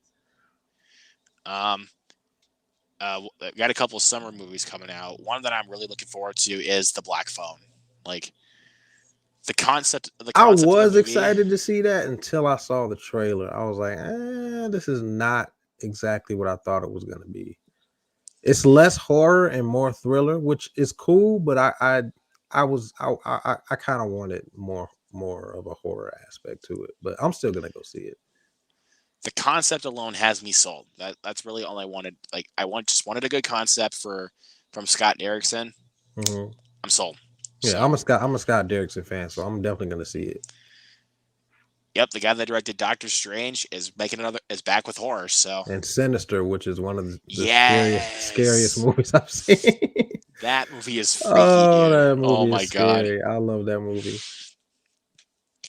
Got a couple of summer movies coming out. One that I'm really looking forward to is The Black Phone. Like the concept of I the was movie. excited to see that until I saw the trailer. I was like, this is not exactly what I thought it was going to be. It's less horror and more thriller, which is cool, but I kind of wanted more of a horror aspect to it. But I'm still gonna go see it. The concept alone has me sold. That's really all I wanted. Like just wanted a good concept from Scott Derrickson. Mm-hmm. I'm sold. Yeah, So, I'm a Scott Derrickson fan, so I'm definitely gonna see it. yep, the guy that directed Doctor Strange is back with horror. So, And Sinister, which is one of the scariest yes, movies I've seen. that movie is freaky, Oh, dude. that Oh movie my is god. scary. I love that movie.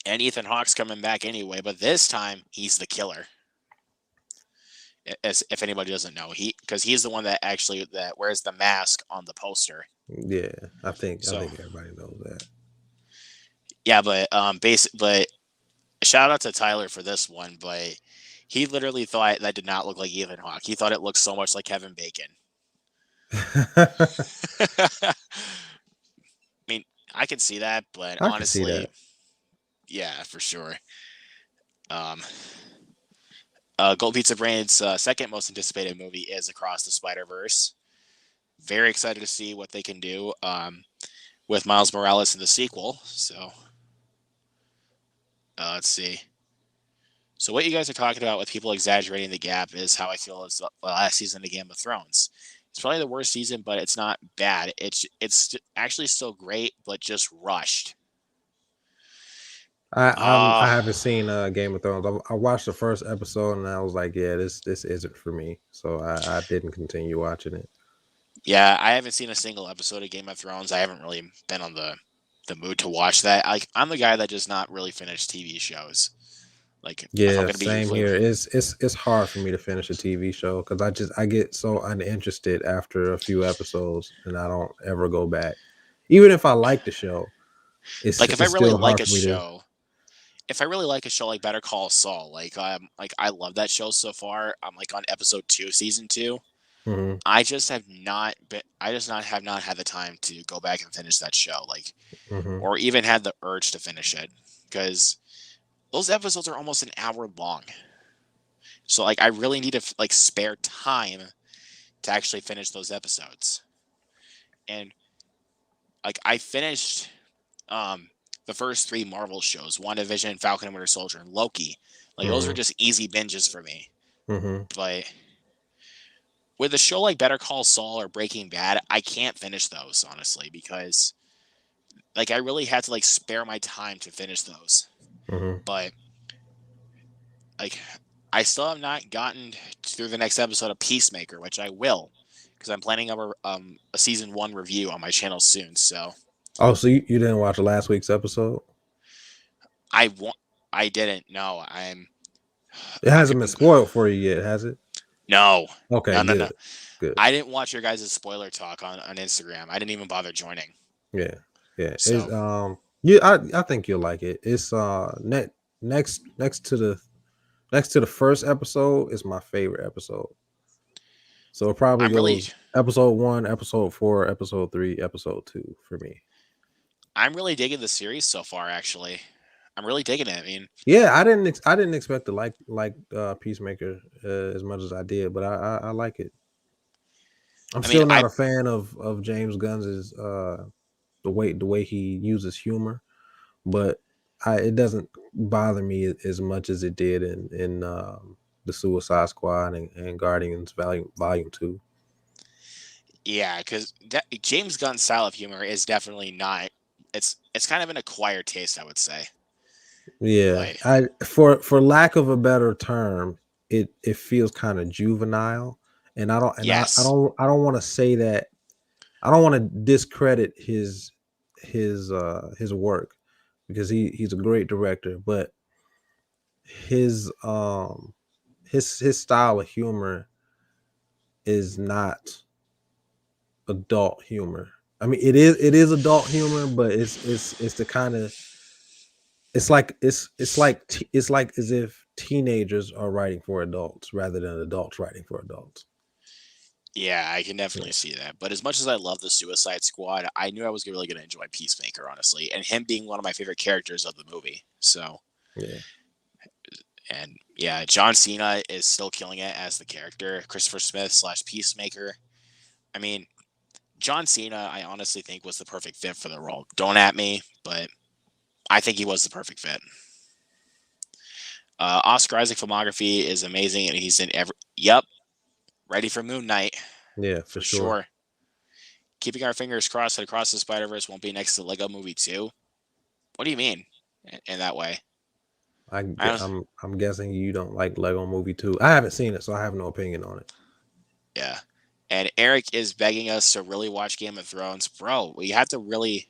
And Ethan Hawke's coming back anyway, but this time he's the killer. As if anybody doesn't know, because he's the one that wears the mask on the poster. Yeah, I think So everybody knows that. yeah, but but shout out to Tyler for this one, but he literally thought that did not look like Ethan Hawke. He thought it looked so much like Kevin Bacon. I mean, I can see that, but I can see honestly, that. yeah, for sure. Um, Gold Pizza Brain's second most anticipated movie is Across the Spider-Verse. Very excited to see what they can do with Miles Morales in the sequel. So let's see. So what you guys are talking about with people exaggerating the gap is how I feel is the last season of Game of Thrones. It's probably the worst season, but it's not bad. It's actually still great, but just rushed. I Uh haven't seen Game of Thrones. I watched the first episode and I was like, yeah, this isn't for me. So I didn't continue watching it. yeah, I haven't seen a single episode of Game of Thrones. I haven't really been on the mood to watch that. I'm the guy that does not really finish TV shows. Like if I'm Yeah, gonna be same completely here. It's hard for me to finish a TV show because I get so uninterested after a few episodes and I don't ever go back. Even if I like the show, like if I it's really still like hard a for me to. show, if I really like a show like Better Call Saul, like I love that show so far. I'm like on episode 2, season 2. Mhm, I just not have not had the time to go back and finish that show, like, mhm. or even had the urge to finish it because those episodes are almost an hour long. So like I really need to like spare time to actually finish those episodes. And like I finished um the first 3 Marvel shows, WandaVision, Falcon and Winter Soldier, and Loki. Like those were Mhm, just easy binges for me. mhm. But with a show like Better Call Saul or Breaking Bad, I can't finish those honestly because like I really had to like spare my time to finish those. Mm-hmm. but like I still have not gotten through the next episode of Peacemaker, which I will, because I'm planning a season 1 review on my channel soon. So Oh, so you didn't watch last week's episode? I want. I didn't. No, It hasn't been spoiled for you yet, has it? no, Okay, no, no, no. good, good. I didn't watch your guys' spoiler talk on Instagram. I didn't even bother joining. Yeah, yeah. It's So yeah, I think you'll like it. It's next to the first episode is my favorite episode. So it probably I'm really, goes episode 1, episode 4, episode 3, episode 2 for me. I'm really digging the series so far. Actually, I'm really digging it. I mean, Yeah, I didn't expect to like Peacemaker as much as I did, but I like it. I'm I mean, still not I a fan of James Gunn's the way he uses humor, but it doesn't bother me as much as it did in the Suicide Squad and Guardians Volume 2. yeah, because James Gunn's style of humor is definitely not. It's kind of an acquired taste, I would say. Yeah, But I for lack of a better term, it feels kind of juvenile, and yes, I don't want to say that. I don't want to discredit his work because he's a great director, but his um his style of humor is not adult humor. I mean, it is adult humor, but it's the kind of it's like as if teenagers are writing for adults rather than adults writing for adults. yeah, I can Yeah, definitely see that. But as much as I love the Suicide Squad, I knew I was really going to enjoy Peacemaker, honestly, and him being one of my favorite characters of the movie. So, yeah. and yeah, John Cena is still killing it as the character, Christopher Smith slash Peacemaker. I mean, John Cena, I honestly think was the perfect fit for the role. Don't at me, but I think he was the perfect fit. Oscar Isaac filmography is amazing, and he's in every. Yep, ready for Moon Knight Yeah, for for sure. sure. Keeping our fingers crossed that Across the Spider Verse won't be next to Lego Movie 2. What do you mean? In that way, I don't. I'm guessing you don't like Lego Movie 2. I haven't seen it, so I have no opinion on it. Yeah, and Eric is begging us to really watch Game of Thrones, bro. We have to really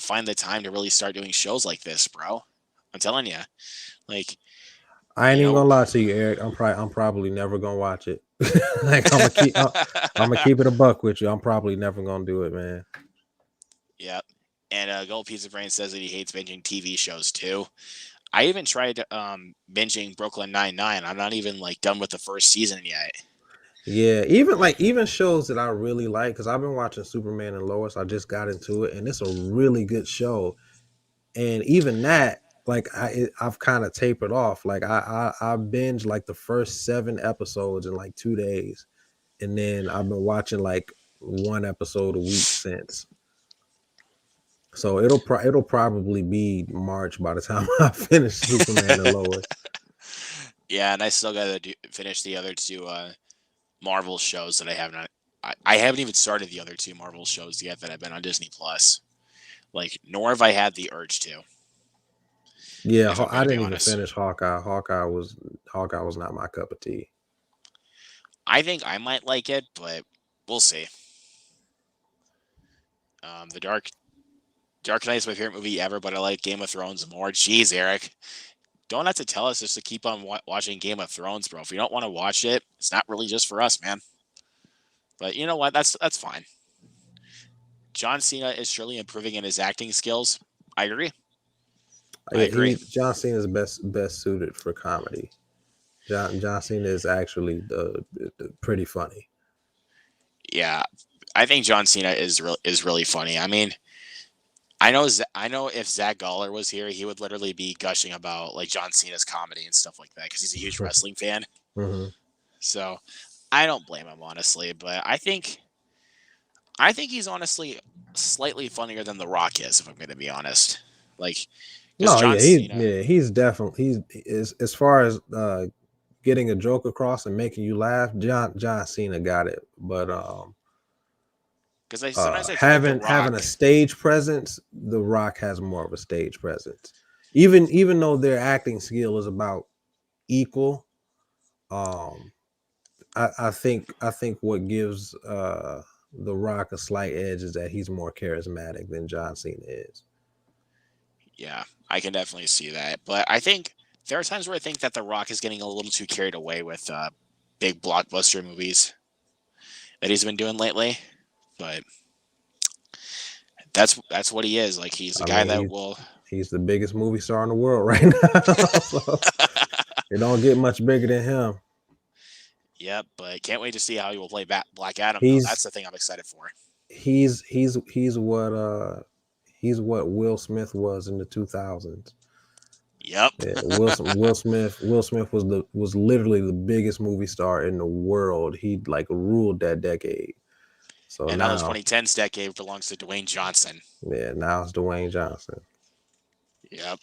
find the time to really start doing shows like this, bro. I'm telling you, like I ain't you even know. gonna lie to you, Eric. I'm probably never gonna watch it. Like I'm gonna keep it a buck with you. I'm probably never gonna do it, man. Yep. And Gold Pizza Brain says that he hates binging TV shows too. I even tried binging Brooklyn Nine-Nine. I'm not even like done with the first season yet. Yeah, even shows that I really like because I've been watching Superman and Lois. I just got into it, and it's a really good show. And even that, like I've kind of tapered off. Like I binged like the first 7 episodes in like 2 days, and then I've been watching like one episode a week since. So it'll probably be March by the time I finish Superman and Lois. Yeah, and I still got to finish the other two Marvel shows that I have not. I haven't even started the other two Marvel shows yet that have been on Disney Plus. Like, nor have I had the urge to, Yeah, if I'm going I to be didn't even honest. finish Hawkeye. Hawkeye was not my cup of tea. I think I might like it, but we'll see. The Dark Knight is my favorite movie ever, but I like Game of Thrones more. Jeez, Eric. Don't have to tell us just to keep on watching Game of Thrones, bro. If you don't want to watch it, it's not really just for us, man. But you know what? That's fine. John Cena is surely improving in his acting skills. I agree. I Yeah, agree. John Cena is best suited for comedy. John Cena is actually the pretty funny. Yeah, I think John Cena is really funny. I mean, I know if Zach Gawler was here, he would literally be gushing about like John Cena's comedy and stuff like that because he's a huge wrestling fan. Hmm. So I don't blame him honestly, but I think he's honestly slightly funnier than The Rock is, if I'm going to be honest. Like, because No, John yeah, Cena, he's definitely as far as getting a joke across and making you laugh. John Cena got it, but because sometimes I feel like The having a Rock, stage presence, The Rock has more of a stage presence. even though their acting skill is about equal, um, I think what gives The Rock a slight edge is that he's more charismatic than John Cena is. Yeah, I can definitely see that. But I think there are times where I think that The Rock is getting a little too carried away with big blockbuster movies that he's been doing lately. But that's what he is. Like he's a I guy mean, that will. he's the biggest movie star in the world right now, so it don't get much bigger than him. Yep, but can't wait to see how he will play Black Adam though. That's He's the thing I'm excited for. he's what Will Smith was in the 2000s. Yep. Yeah, Will Smith was literally the biggest movie star in the world. He like ruled that decade. So And now the now, 2010s decade belongs to Dwayne Johnson. yeah, now it's Dwayne Johnson. Yep.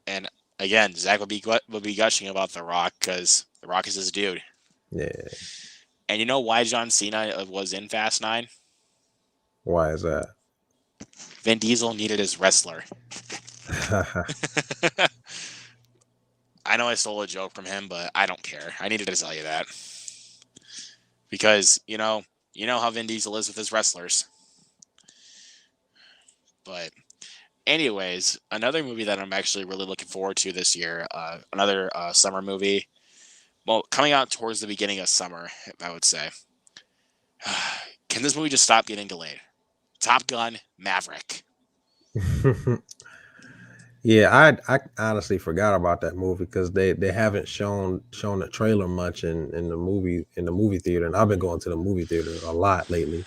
And again, Zach would be gushing about The Rock because The Rock is his dude. Yeah, And you know why John Cena was in Fast 9? why is that? Vin Diesel needed his wrestler. I know I stole a joke from him, but I don't care. I needed to tell you that. Because, you know how Vin Diesel is with his wrestlers. But anyways, another movie that I'm actually really looking forward to this year, another summer movie. Well, coming out towards the beginning of summer, I would say. Can this movie just stop getting delayed? Top Gun Maverick. Yeah, I honestly forgot about that movie because they haven't shown the trailer much in the movie theater, and I've been going to the movie theater a lot lately,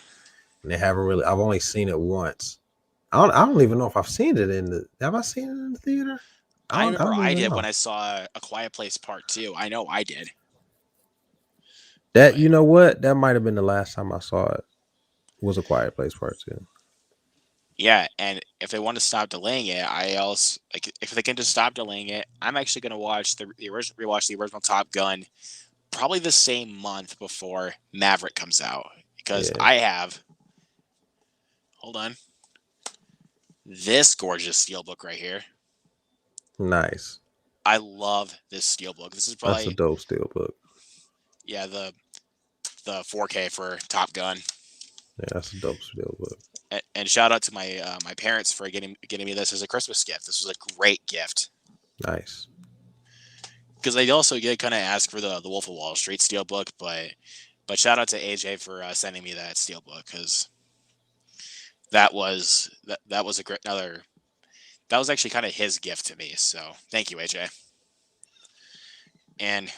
and they haven't really. I've only seen it once. I don't even know if I've seen it in the. Have I seen it in the theater? I I remember don't I even did know. when I saw A Quiet Place Part 2. I know I did. That But you know what? That might have been the last time I saw it. Was A Quiet Place Part 2. yeah, and if they want to stop delaying it, I also like if they can just stop delaying it, I'm actually going to watch the original rewatch the original Top Gun probably the same month before Maverick comes out because Yeah, I have hold on this gorgeous steelbook right here. nice. I love this steelbook. This is That's a probably dope steelbook. yeah the 4K for Top Gun. Yeah, that's a dope steelbook. And shout out to my parents for getting me this as a Christmas gift. This was a great gift Nice. because they also did kind of ask for the Wolf of Wall Street steelbook, but shout out to AJ for sending me that steelbook because that was a great another that was actually kind of his gift to me. So thank you, AJ. And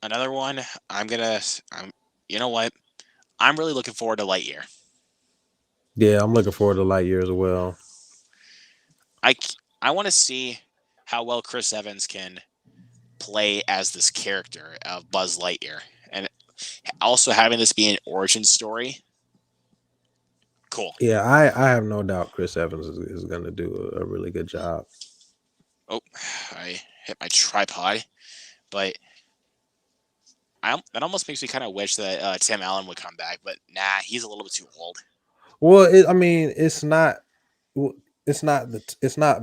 another one, I'm you know what? I'm really looking forward to Lightyear. Yeah, I'm looking forward to Lightyear as well. I I want to see how well Chris Evans can play as this character of Buzz Lightyear, and also having this be an origin story. Cool. Yeah, I have no doubt Chris Evans is going to do a really good job. Oh, I hit my tripod, but that almost makes me kind of wish that Tim Allen would come back, but nah, he's a little bit too old. Well, I mean, it's not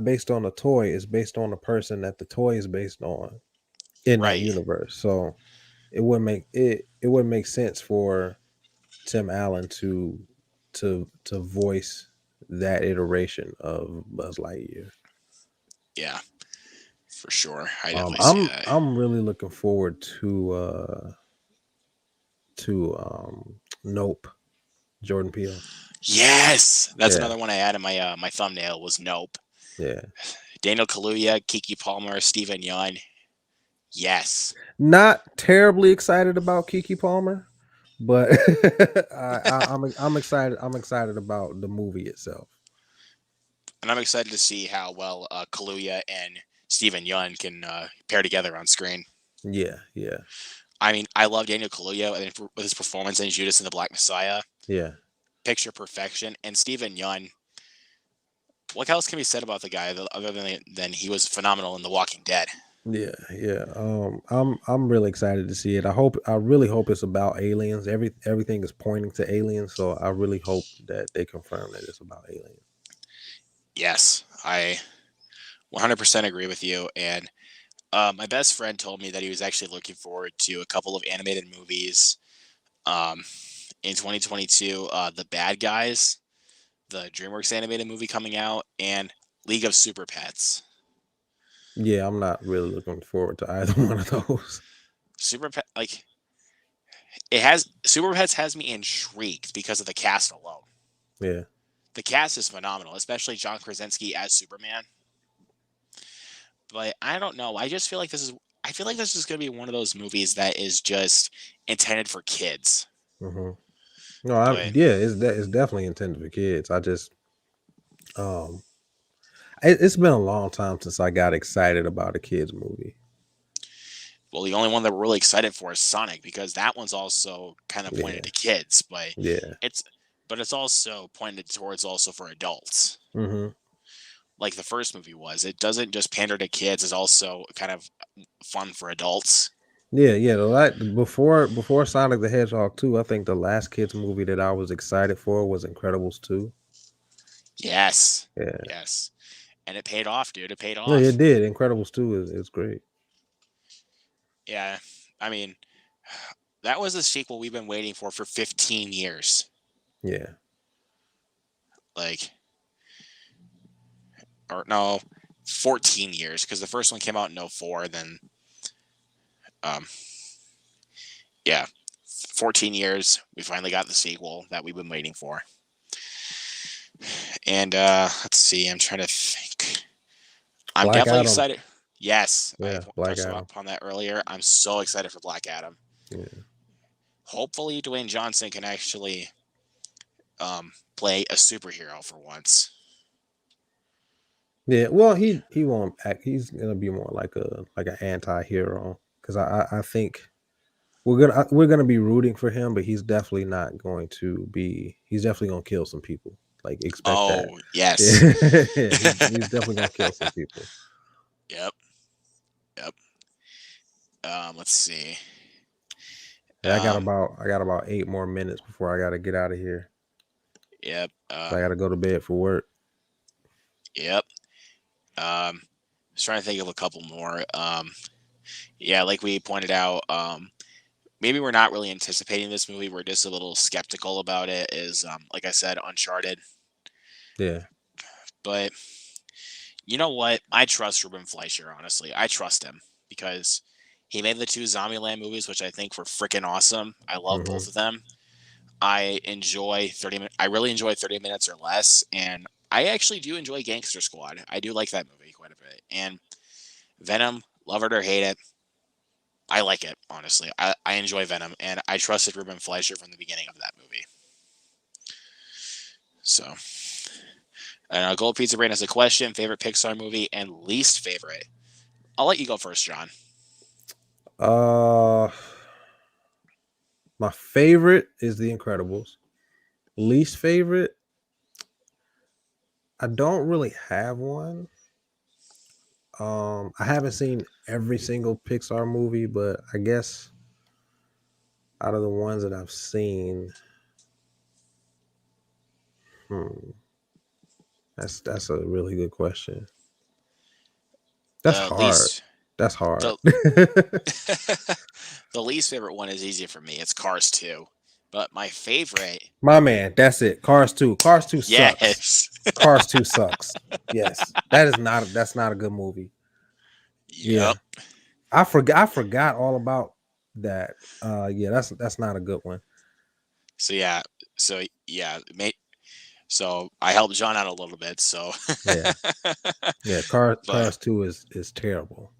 based on a toy. It's based on the person that the toy is based on in that Right. universe. So it wouldn't make sense for Tim Allen to voice that iteration of Buzz Lightyear. Yeah, for sure. I Um, definitely see I'm that. I'm really looking forward to Nope, Jordan Peele. Yes, that's Yeah, another one I had in my thumbnail was Nope. yeah. Daniel Kaluuya, Kiki Palmer, Stephen Yeun. Yes, Not terribly excited about Kiki Palmer, but I'm excited. I'm excited about the movie itself. and I'm excited to see how well Kaluuya and Stephen Yeun can pair together on screen. Yeah, yeah, I mean, I love Daniel Kaluuya with his performance in Judas and the Black Messiah, yeah, picture perfection, and Stephen Yeun. What else can be said about the guy other than he was phenomenal in The Walking Dead? yeah. I'm really excited to see it. I really hope it's about aliens. Everything is pointing to aliens, so I really hope that they confirm that it's about aliens. Yes, I 100% agree with you. And my best friend told me that he was actually looking forward to a couple of animated movies um, in 2022. The Bad Guys, the DreamWorks animated movie coming out, and League of Super Pets. Yeah, I'm not really looking forward to either one of those. Super Pet, like it has Super Pets has me intrigued because of the cast alone. Yeah. The cast is phenomenal, especially John Krasinski as Superman. But I don't know. I feel like this is going to be one of those movies that is just intended for kids. Hmm. No, But yeah, it's definitely intended for kids. I just um it's been a long time since I got excited about a kids movie. well, the only one that we're really excited for is Sonic because that one's also kind of pointed Yeah. to kids, but Yeah. it's it's also pointed towards also for adults. Hmm. Like the first movie was. It doesn't just pander to kids, it's also kind of fun for adults. Yeah, yeah. Before Sonic the Hedgehog 2, I think the last kids movie that I was excited for was Incredibles 2. Yes. Yeah. Yes. And it paid off, dude. It paid No, it off. did. Incredibles 2 is great. Yeah. I mean, that was a sequel we've been waiting for 15 years. Yeah. Like, or no, 14 years because the first one came out in 04. Then, um, yeah, 14 years. We finally got the sequel that we've been waiting for. And let's see. I'm trying to think. I'm Black definitely Adam. excited. Yes, I Yeah, Black touched Adam. upon that earlier. I'm so excited for Black Adam. Yeah. Hopefully, Dwayne Johnson can actually play a superhero for once. Yeah, well, he won't act. He's gonna be more like an anti-hero because I think we're gonna be rooting for him, but he's definitely not going to be. He's definitely gonna kill some people. Like expect that. Oh yes. Yeah, he's definitely gonna kill some people. Yep. Yep. Let's see. Yeah, Um, I got about 8 more minutes before I gotta get out of here. yep. I gotta go to bed for work. Yep. I was trying to think of a couple more. Yeah, like we pointed out, maybe we're not really anticipating this movie. We're just a little skeptical about it. Is like I said, Uncharted. Yeah. But you know what? I trust Ruben Fleischer. Honestly, I trust him because he made the two Zombieland movies, which I think were freaking awesome. I love both Hmm. of them. I enjoy 30 minutes. I really enjoy 30 minutes or less, and I actually do enjoy Gangster Squad. I do like that movie quite a bit. And Venom, love it or hate it, I like it, honestly. I enjoy Venom, and I trusted Ruben Fleischer from the beginning of that movie. So, Gold Pizza Brain has a question: favorite Pixar movie and least favorite. I'll let you go first, John. Uh, my favorite is The Incredibles. Least favorite, I don't really have one. I haven't seen every single Pixar movie, but I guess out of the ones that I've seen, hmm, that's a really good question. That's The hard. least That's hard. the the least favorite one is easy for me. It's Cars 2. But my favorite My man, that's it. Cars 2. Cars 2 sucks. yes. Cars 2 sucks. Yes. That's not a good movie. Yeah. Yep. I forgot all about that. Yeah, that's not a good one. So yeah, mate. So I helped John out a little bit. So, Yeah. Yeah, but Cars 2 is terrible.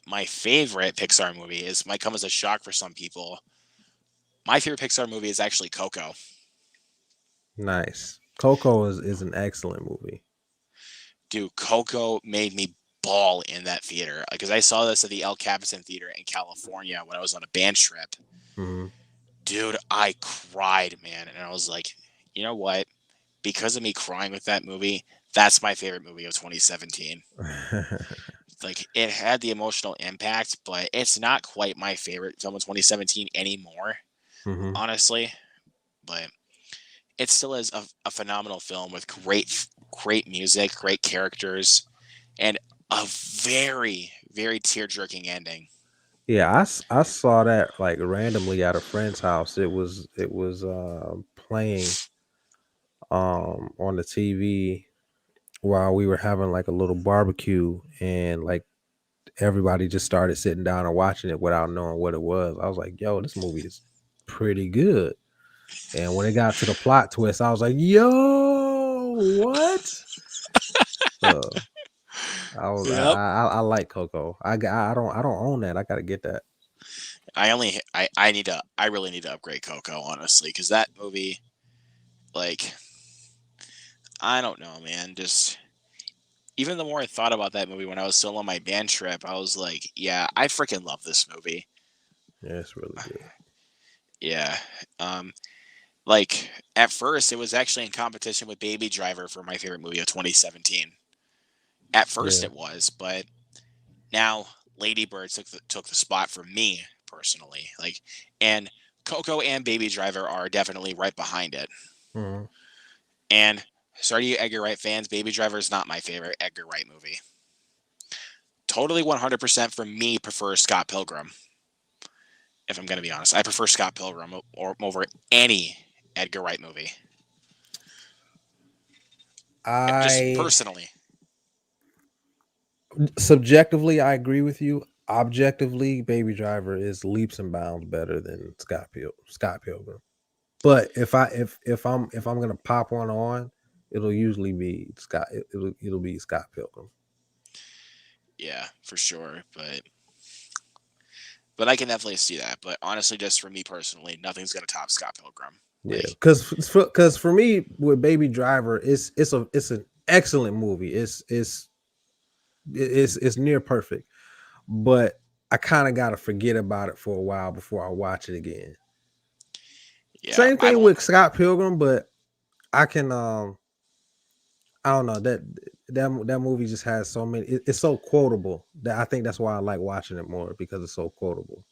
my favorite Pixar movie is might come as a shock for some people. My favorite Pixar movie is actually Coco. Nice. Coco is an excellent movie. Dude, Coco made me bawl in that theater because I saw this at the El Capitan Theater in California when I was on a band trip. Mhm. Dude, I cried, man, and I was like, you know what? Because of me crying with that movie, that's my favorite movie of 2017. Like it had the emotional impact, but it's not quite my favorite film of 2017 anymore, Mhm. honestly. But it still is a phenomenal film with great music, great characters, and a very tear-jerking ending. Yeah, I saw that like randomly at a friend's house. It was playing on the TV while we were having like a little barbecue, and like everybody just started sitting down and watching it without knowing what it was. I was like, "Yo, this movie is pretty good." And when it got to the plot twist, I was like, "Yo, what?" So Yep. I like Coco. I don't own that. I gotta get that. I really need to upgrade Coco, honestly, because that movie, like, I don't know, man. Just even the more I thought about that movie when I was still on my band trip, I was like, yeah, I freaking love this movie. Yeah, it's really good. Yeah. Um, like at first it was actually in competition with Baby Driver for my favorite movie of 2017. At first Yeah. it was, but now Lady Bird took the spot for me personally. Like, and Coco and Baby Driver are definitely right behind it. Mhm. And sorry to you Edgar Wright fans, Baby Driver is not my favorite Edgar Wright movie. Totally 100% for me prefer Scott Pilgrim. If I'm going to be honest, I prefer Scott Pilgrim over any Edgar Wright movie. Just I personally. Subjectively, I agree with you. Objectively, Baby Driver is leaps and bounds better than Scott Pilgrim. But if I'm gonna pop one on, it'll usually be it'll be Scott Pilgrim. Yeah, for sure. But I can definitely see that. But honestly, just for me personally, nothing's gonna top Scott Pilgrim. Yeah, Like, because for me with Baby Driver, it's an excellent movie. It's near perfect, but I kind of gotta forget about it for a while before I watch it again. yeah, Same I thing won't. with Scott Pilgrim, but I can I don't know that movie just has so many. It's so quotable that I think that's why I like watching it more because it's so quotable.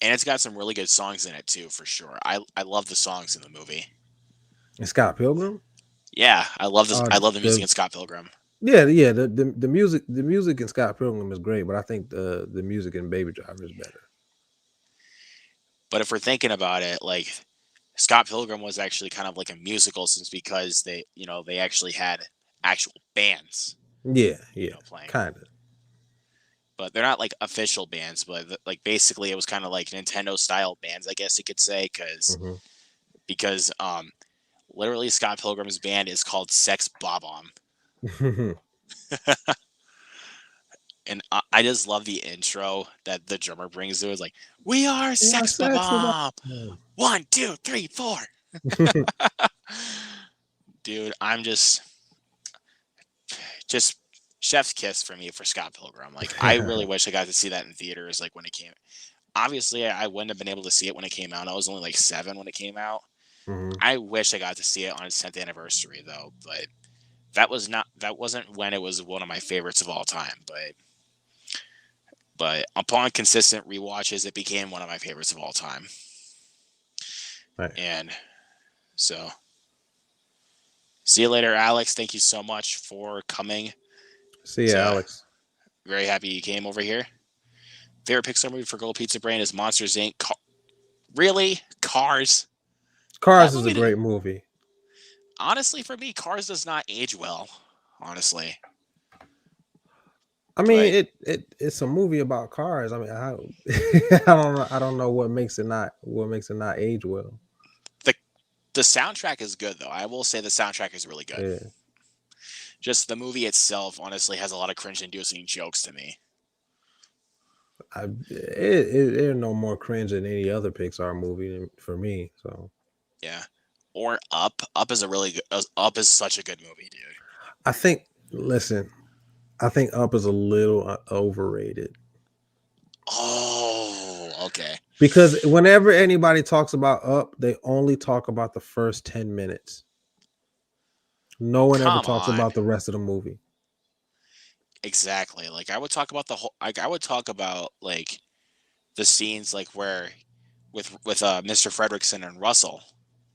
And it's got some really good songs in it too, for sure. I love the songs in the movie. And Scott Pilgrim, Yeah, I love this. uh, I love the music the in Scott Pilgrim. yeah the music in Scott Pilgrim is great, but I think the music in Baby Driver is better. But if we're thinking about it, like Scott Pilgrim was actually kind of like a musical, since because they actually had actual bands, Yeah, yeah, playing. kind of. But they're not like official bands, but like basically it was kind of like Nintendo style bands, I guess you could say, Hmm. because literally Scott Pilgrim's band is called Sex Bob-omb. And I just love the intro that the drummer brings to it. It's like, we are Yeah, Sex sex with Bob-omb. all- 1, 2, 3, 4. Dude, I'm just chef's kiss for me for Scott Pilgrim. Like, I really wish I got to see that in theaters, like when it came. Obviously, I wouldn't have been able to see it when it came out. I was only like 7 when it came out. Mhm. I wish I got to see it on its 10th anniversary though, but that wasn't when it was one of my favorites of all time. But upon consistent rewatches, it became one of my favorites of all time. Right. And so, see you later, Alex. Thank you so much for coming. See ya, To Alex. Very happy you came over here. Favorite Pixar movie for Gold Pizza Brain is Monsters Inc. Really, Cars. That Cars is a movie, great movie. honestly, for me, Cars does not age well. Honestly, I mean, but it's a movie about cars. I mean, I don't know what makes it not age well. the the soundtrack is good though. I will say the soundtrack is really good. Yeah. Just the movie itself, honestly, has a lot of cringe-inducing jokes to me. There's no more cringe than any other Pixar movie for me. So Yeah. Or Up. Up is a really good. Up is such a good movie, dude. I think, listen, I think Up is a little overrated Oh, okay. because whenever anybody talks about Up, they only talk about the first 10 minutes. No one ever Come talks on. about the rest of the movie. Exactly. Like I would talk about the whole. Like I would talk about like the scenes like where with Mr. Fredrickson and Russell.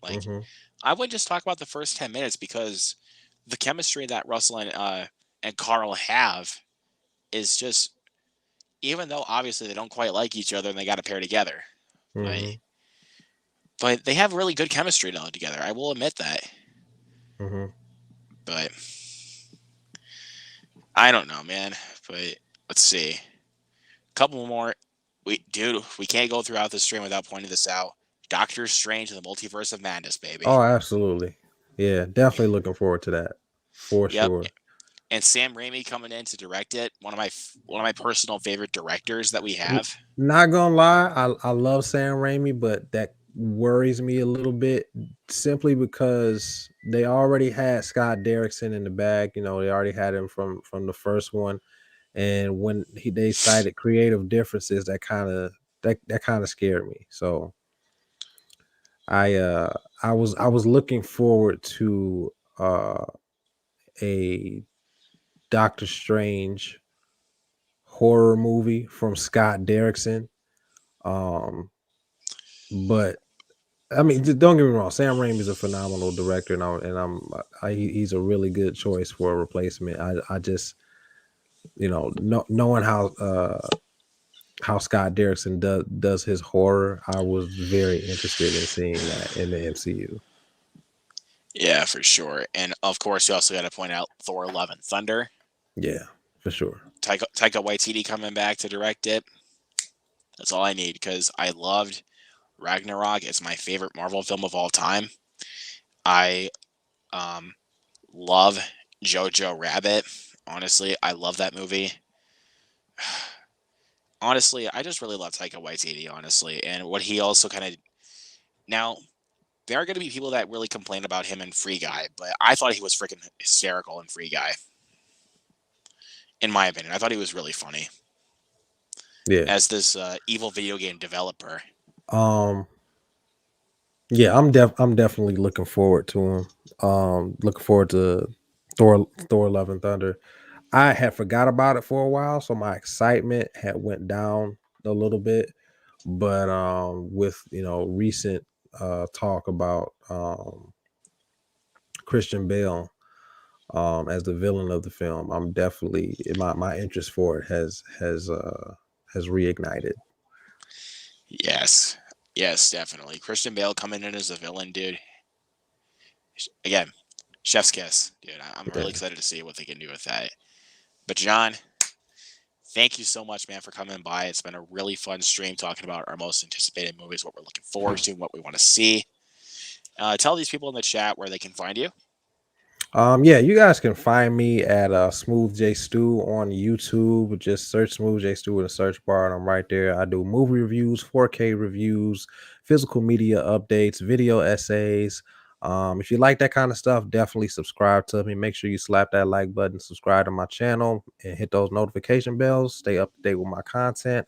Like Hmm. I would just talk about the first 10 minutes because the chemistry that Russell and Carl have is just, even though obviously they don't quite like each other and they got to pair together, but Mhm. they have really good chemistry now together. I will admit that. Mhm. But I don't know, man. But let's see. Couple more. We can't go throughout the stream without pointing this out. Doctor Strange and the Multiverse of Madness, baby. Oh, absolutely. Yeah, definitely looking forward to that. For Yep. sure. And Sam Raimi coming in to direct it. One of my personal favorite directors that we N have. Not gonna lie, I love Sam Raimi, but that worries me a little bit simply because they already had Scott Derrickson in the bag. You know, they already had him from the first one, and when they cited creative differences, that kind of scared me. So I uh I was looking forward to a Doctor Strange horror movie from Scott Derrickson. Um, but I mean, don't get me wrong. Sam Raimi is a phenomenal director, and he's a really good choice for a replacement. I just knowing how Scott Derrickson does his horror, I was very interested in seeing that in the MCU. Yeah, for sure. And of course, you also got to point out Thor: Love and Thunder. Yeah, for sure. Taika Waititi coming back to direct it. That's all I need because I loved Ragnarok. It's my favorite Marvel film of all time. I um, love Jojo Rabbit. Honestly, I love that movie. Honestly, I just really love Taika Waititi, honestly. And what he also kind of. Now, there are going to be people that really complain about him in Free Guy, but I thought he was freaking hysterical in Free Guy, in my opinion. I thought he was really funny Yeah. as this evil video game developer. Um. Yeah, I'm definitely looking forward to him. Looking forward to Thor: Love and Thunder. I had forgot about it for a while, so my excitement had went down a little bit. But with recent talk about Christian Bale as the villain of the film, I'm definitely my interest for it has reignited. Yes. Yes, definitely. Christian Bale coming in as a villain, dude. Again, chef's kiss, dude. I'm really Yeah, excited to see what they can do with that. But John, thank you so much, man, for coming by. It's been a really fun stream talking about our most anticipated movies, what we're looking forward to, what we want to see. Tell these people in the chat where they can find you. yeah, you guys can find me at Smooth J Stew on YouTube. Just search Smooth J Stew in the search bar, and I'm right there. I do movie reviews, 4K reviews, physical media updates, video essays. If you like that kind of stuff, definitely subscribe to me. Make sure you slap that like button, subscribe to my channel, and hit those notification bells. Stay up to date with my content.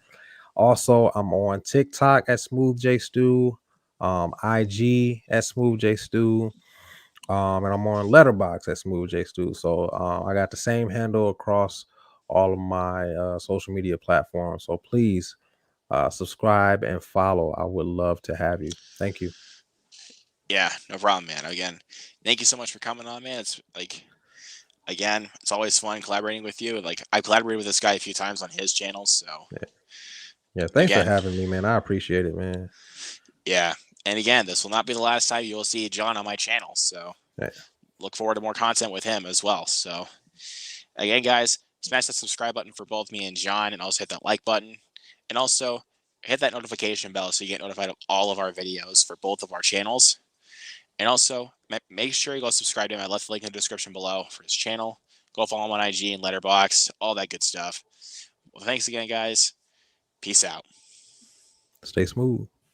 Also, I'm on TikTok at Smooth J Stew, IG at Smooth J Stew. And I'm on Letterbox at Smooth J Stew. So I got the same handle across all of my social media platforms. So please subscribe and follow. I would love to have you. Thank you. Yeah, no problem, man. Again, thank you so much for coming on, man. It's like, again, it's always fun collaborating with you. Like, I've collaborated with this guy a few times on his channel. So, Yeah, yeah. Thanks for again, having me, man. I appreciate it, man. yeah. And again, this will not be the last time you will see John on my channel. So, Yeah. look forward to more content with him as well. So, again, guys, smash that subscribe button for both me and John, and also hit that like button. And also, hit that notification bell so you get notified of all of our videos for both of our channels. And also, make sure you go subscribe to him. I left the link in the description below for his channel. Go follow him on IG and Letterboxd, all that good stuff. Well, thanks again, guys. Peace out. Stay smooth.